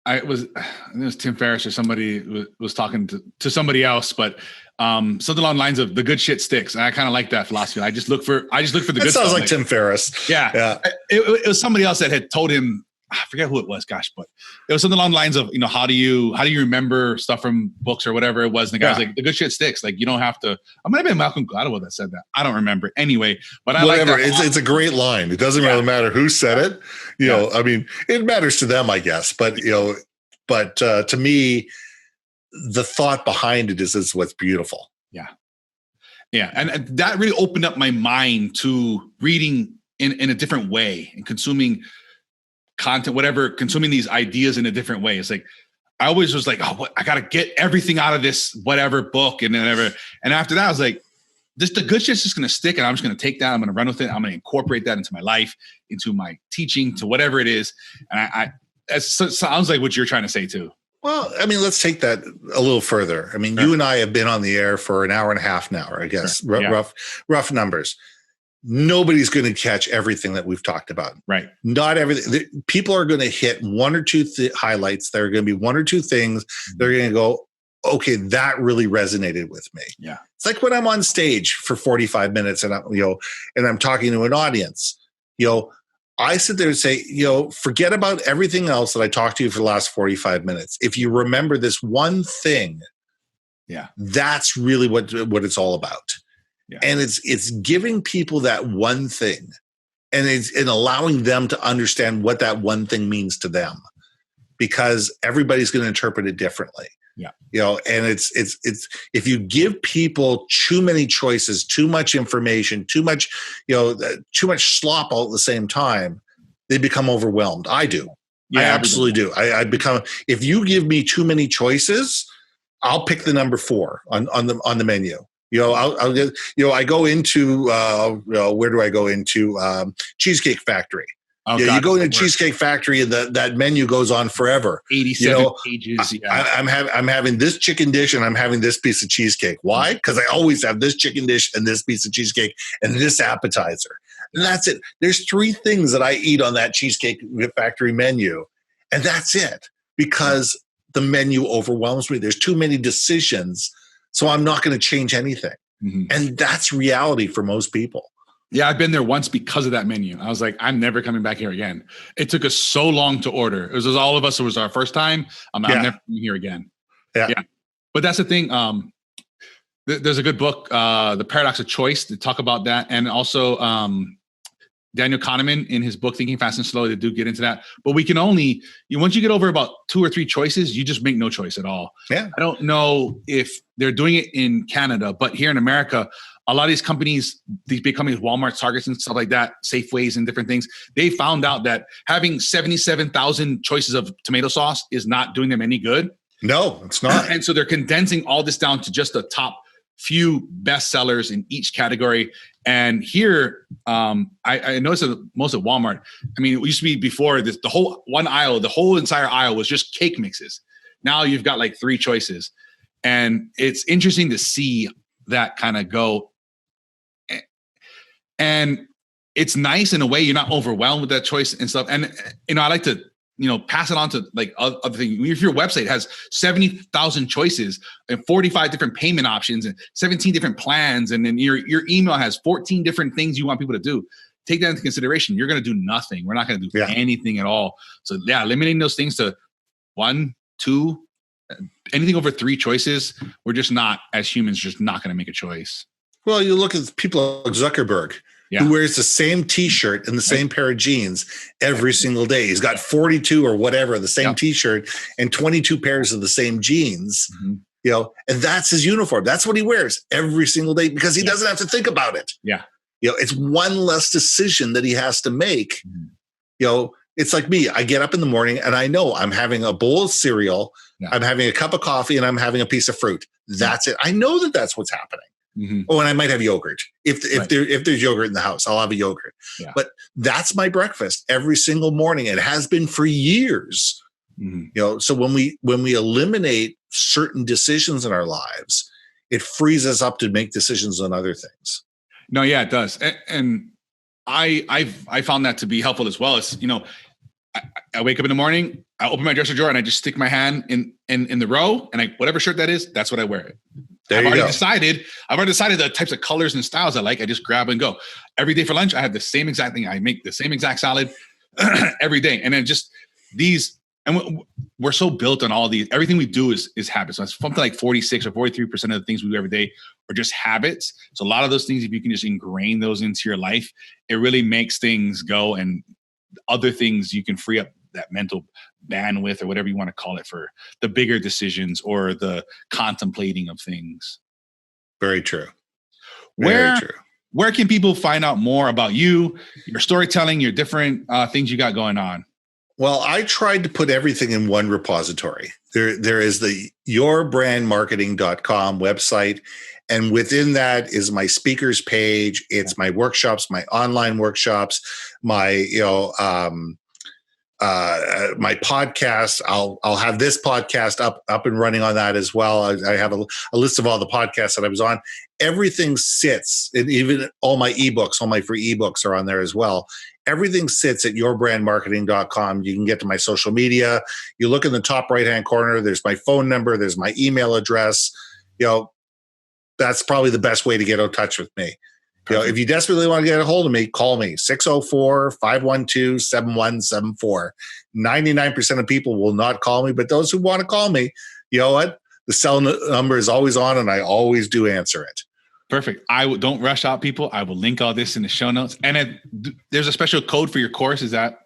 think it was Tim Ferriss or somebody was talking to somebody else, but something along the lines of the good shit sticks. And I kind of like that philosophy. I just look for the good stuff. That sounds like Tim Ferriss. Yeah. It was somebody else that had told him, I forget who it was, gosh, but it was something along the lines of, how do you remember stuff from books or whatever it was? And the guy was like, the good shit sticks. Like, you don't have to, I might have been Malcolm Gladwell that said that. I don't remember anyway, but I like that. It's a great line. It doesn't really matter who said it. I mean, it matters to them, I guess, but to me, the thought behind it is what's beautiful. Yeah. Yeah. And that really opened up my mind to reading in a different way and consuming content, whatever, consuming these ideas in a different way. It's like, I always was like, I got to get everything out of this, whatever book. And after that, I was like, the good shit's just going to stick. And I'm just going to take that. I'm going to run with it. I'm going to incorporate that into my life, into my teaching, to whatever it is. And it sounds like what you're trying to say too. Well, I mean, let's take that a little further. I mean, You and I have been on the air for an hour and a half now, I guess, rough numbers. Nobody's going to catch everything that we've talked about. Right. Not everything. People are going to hit one or two highlights. There are going to be one or two things. They're going to go, okay, that really resonated with me. Yeah. It's like when I'm on stage for 45 minutes and I'm talking to an audience, I sit there and say, forget about everything else that I talked to you for the last 45 minutes. If you remember this one thing, that's really what it's all about. Yeah. And it's giving people that one thing and allowing them to understand what that one thing means to them, because everybody's going to interpret it differently. Yeah. And it's if you give people too many choices, too much information, too much slop all at the same time, they become overwhelmed. I do. Yeah, I absolutely do. I become, if you give me too many choices, I'll pick the number 4 on the menu. I'll get, I go into, where do I go into? Cheesecake Factory. Oh, you go into Cheesecake Factory and that menu goes on forever. 87 pages. Yeah. I'm having this chicken dish and I'm having this piece of cheesecake. Why? Because I always have this chicken dish and this piece of cheesecake and this appetizer. And that's it. There's 3 things that I eat on that Cheesecake Factory menu, and that's it, because the menu overwhelms me. There's too many decisions, so I'm not going to change anything. Mm-hmm. And that's reality for most people. Yeah, I've been there once because of that menu. I was like, I'm never coming back here again. It took us so long to order. It was all of us. It was our first time. I'm never coming here again. Yeah. But that's the thing. There's a good book, The Paradox of Choice, to talk about that. And also Daniel Kahneman in his book, Thinking Fast and Slow, they do get into that. But we can only, once you get over about 2 or 3 choices, you just make no choice at all. Yeah. I don't know if they're doing it in Canada, but here in America, a lot of these companies, these big companies, Walmart, Targets and stuff like that, Safeways and different things, they found out that having 77,000 choices of tomato sauce is not doing them any good. No, it's not. And so they're condensing all this down to just the top few best sellers in each category. And here, I noticed that most at Walmart, I mean, it used to be before this, the whole one aisle, the whole entire aisle was just cake mixes. Now you've got like 3 choices. And it's interesting to see that kind of go. And it's nice in a way, you're not overwhelmed with that choice and stuff. And, I like to, pass it on to like other things. If your website has 70,000 choices and 45 different payment options and 17 different plans, and then your email has 14 different things you want people to do, take that into consideration. You're going to do nothing. We're not going to do anything at all. So eliminating those things to 1, 2, anything over 3 choices, we're just not, as humans, just not going to make a choice. Well, you look at people like Zuckerberg, who wears the same T-shirt and the same pair of jeans every single day. He's got 42 or whatever, the same T-shirt and 22 pairs of the same jeans, and that's his uniform. That's what he wears every single day because he doesn't have to think about it. Yeah. It's one less decision that he has to make. It's like me. I get up in the morning and I know I'm having a bowl of cereal, I'm having a cup of coffee, and I'm having a piece of fruit. That's it. I know that that's what's happening. Mm-hmm. Oh, and I might have yogurt. If there's yogurt in the house, I'll have a yogurt. Yeah. But that's my breakfast every single morning. It has been for years. Mm-hmm. So when we eliminate certain decisions in our lives, it frees us up to make decisions on other things. No, yeah, it does. And I found that to be helpful as well. It's, I wake up in the morning, I open my dresser drawer and I just stick my hand in the row, and whatever shirt that is, that's what I wear. I've already decided the types of colors and styles I like. I just grab and go. Every day for lunch, I have the same exact thing. I make the same exact salad every day. And then just these, and we're so built on all these, everything we do is habits. So it's something like 46 or 43% of the things we do every day are just habits. So a lot of those things, if you can just ingrain those into your life, it really makes things go, and other things you can free up that mental bandwidth or whatever you want to call it for the bigger decisions or the contemplating of things. Very true. Very true. Where can people find out more about you, your storytelling, your different things you got going on? Well, I tried to put everything in one repository. There is the yourbrandmarketing.com website. And within that is my speakers page. It's my workshops, my online workshops, my, my podcast. I'll have this podcast up and running on that as well. I have a list of all the podcasts that I was on. Everything sits, and even all my ebooks, all my free ebooks are on there as well. Everything sits at yourbrandmarketing.com. You can get to my social media. You look in the top right-hand corner, there's my phone number, there's my email address. That's probably the best way to get in touch with me. If you desperately want to get a hold of me, call me, 604-512-7174. 99% of people will not call me, but those who want to call me, you know what? The cell number is always on, and I always do answer it. Perfect. Don't rush out, people. I will link all this in the show notes. And there's a special code for your course. Is that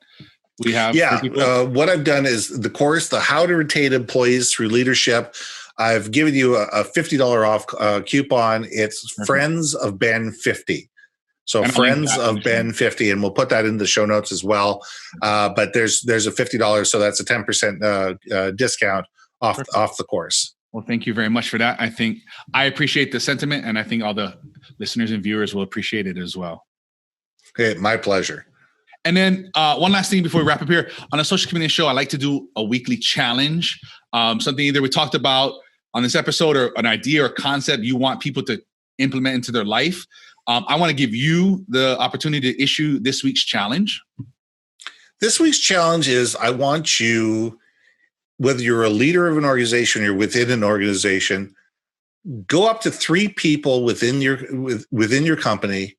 we have? Yeah. What I've done is the course, the How to Retain Employees Through Leadership. I've given you a $50 off coupon. It's Perfect. Friends of Ben 50. So Friends of Ben 50, and we'll put that in the show notes as well. But there's a $50, so that's a 10% discount off the course. Well, thank you very much for that. I appreciate the sentiment, and I think all the listeners and viewers will appreciate it as well. Okay, my pleasure. And then one last thing before we wrap up here. On a Social Chameleon Show, I like to do a weekly challenge, something either we talked about on this episode or an idea or concept you want people to implement into their life. I want to give you the opportunity to issue this week's challenge. This week's challenge is I want you, whether you're a leader of an organization or you're within an organization, go up to 3 people within your company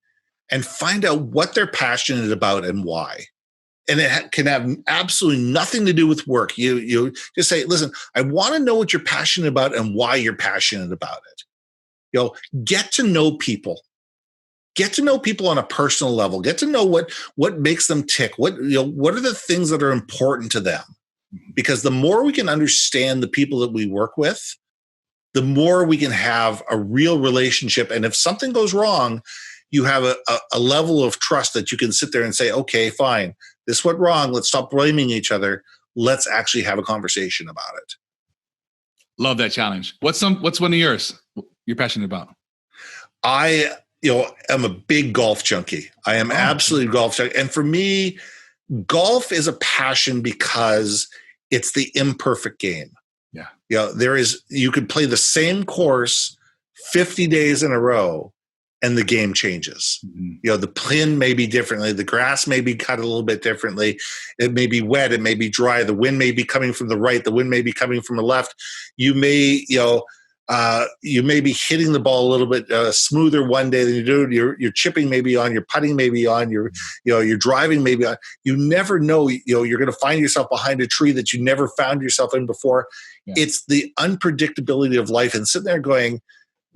and find out what they're passionate about and why. And it can have absolutely nothing to do with work. You just say, listen, I want to know what you're passionate about and why you're passionate about it. Get to know people. Get to know people on a personal level. Get to know what makes them tick. What are the things that are important to them? Because the more we can understand the people that we work with, the more we can have a real relationship. And if something goes wrong, you have a level of trust that you can sit there and say, okay, fine, this went wrong. Let's stop blaming each other. Let's actually have a conversation about it. Love that challenge. What's one of yours you're passionate about? I'm a big golf junkie. I am absolutely golf junkie. And for me, golf is a passion because it's the imperfect game. Yeah. You could play the same course 50 days in a row and the game changes. Mm-hmm. The pin may be differently. The grass may be cut a little bit differently. It may be wet. It may be dry. The wind may be coming from the right. The wind may be coming from the left. You may be hitting the ball a little bit smoother one day than you do. Your chipping may be on, your putting may be on, your driving may be on. You never know. You're going to find yourself behind a tree that you never found yourself in before. Yeah. It's the unpredictability of life, and sitting there going,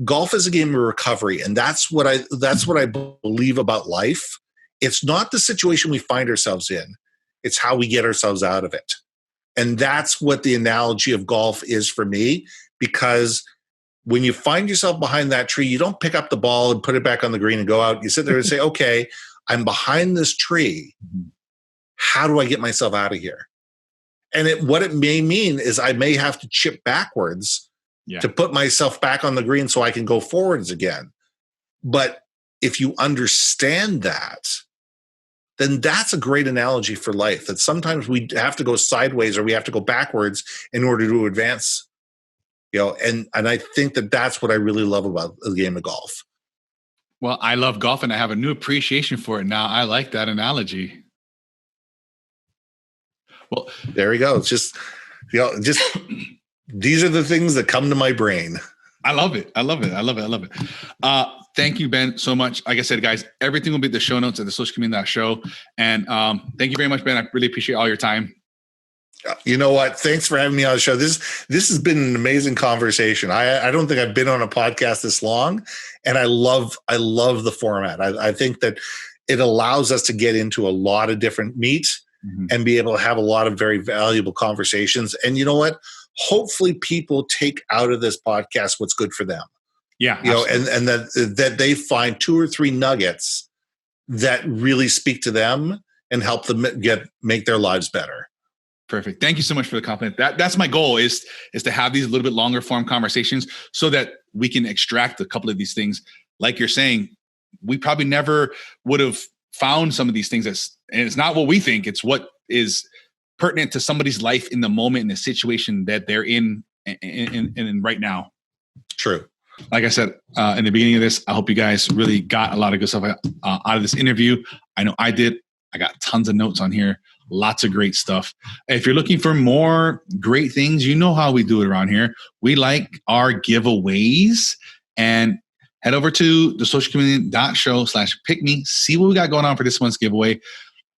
golf is a game of recovery, and that's what I believe about life. It's not the situation we find ourselves in; it's how we get ourselves out of it, and that's what the analogy of golf is for me. Because when you find yourself behind that tree, you don't pick up the ball and put it back on the green and go out. You sit there and say, okay, I'm behind this tree. How do I get myself out of here? And what it may mean is I may have to chip backwards to put myself back on the green so I can go forwards again. But if you understand that, then that's a great analogy for life, that sometimes we have to go sideways or we have to go backwards in order to advance. And I think that's what I really love about the game of golf. Well, I love golf and I have a new appreciation for it now. I like that analogy. Well, there we go. It's just these are the things that come to my brain. I love it. Thank you, Ben, so much. Like I said, guys, everything will be in the show notes at the Social Chameleon Show. And thank you very much, Ben. I really appreciate all your time. You know what? Thanks for having me on the show. This has been an amazing conversation. I don't think I've been on a podcast this long, and I love the format. I think that it allows us to get into a lot of different meat and be able to have a lot of very valuable conversations. And you know what? Hopefully people take out of this podcast what's good for them. Yeah. And that they find 2 or 3 nuggets that really speak to them and help them make their lives better. Perfect. Thank you so much for the compliment. That's my goal is to have these a little bit longer form conversations so that we can extract a couple of these things. Like you're saying, we probably never would have found some of these things. And it's not what we think. It's what is pertinent to somebody's life in the moment, in the situation that they're in right now. True. Like I said, in the beginning of this, I hope you guys really got a lot of good stuff out of this interview. I know I did. I got tons of notes on here. Lots of great stuff. If you're looking for more great things, you know how we do it around here. We like our giveaways, and head over to the socialchameleon.show/pickme. See what we got going on for this month's giveaway.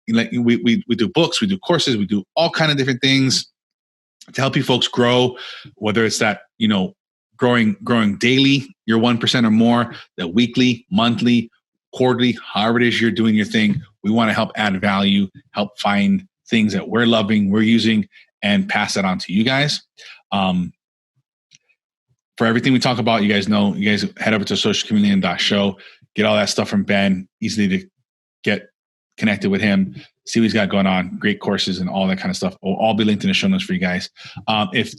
We do books, we do courses, we do all kind of different things to help you folks grow, whether it's that, growing daily, your 1% or more, the weekly, monthly, quarterly, however it is you're doing your thing. We want to help add value, help find things that we're loving, we're using, and pass that on to you guys. For everything we talk about, you guys head over to socialchameleon.show, get all that stuff from Ben, easily to get connected with him, see what he's got going on, great courses and all that kind of stuff. Will all be linked in the show notes for you guys. If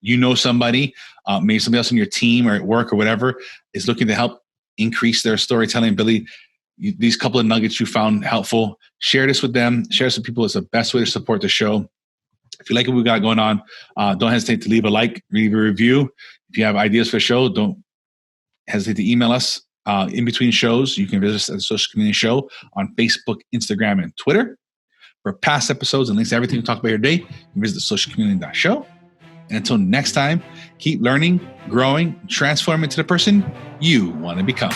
you know somebody, maybe somebody else on your team or at work or whatever, is looking to help increase their storytelling ability, these couple of nuggets you found helpful, share this with them, share this with people. It's the best way to support the show. If you like what we got going on, don't hesitate to leave a like, leave a review. If you have ideas for the show, don't hesitate to email us. In between shows, you can visit us at the Social Chameleon Show on Facebook, Instagram, and Twitter. For past episodes and links to everything we talk about here today, you can visit socialchameleon.show. And until next time, keep learning, growing, transforming into the person you want to become.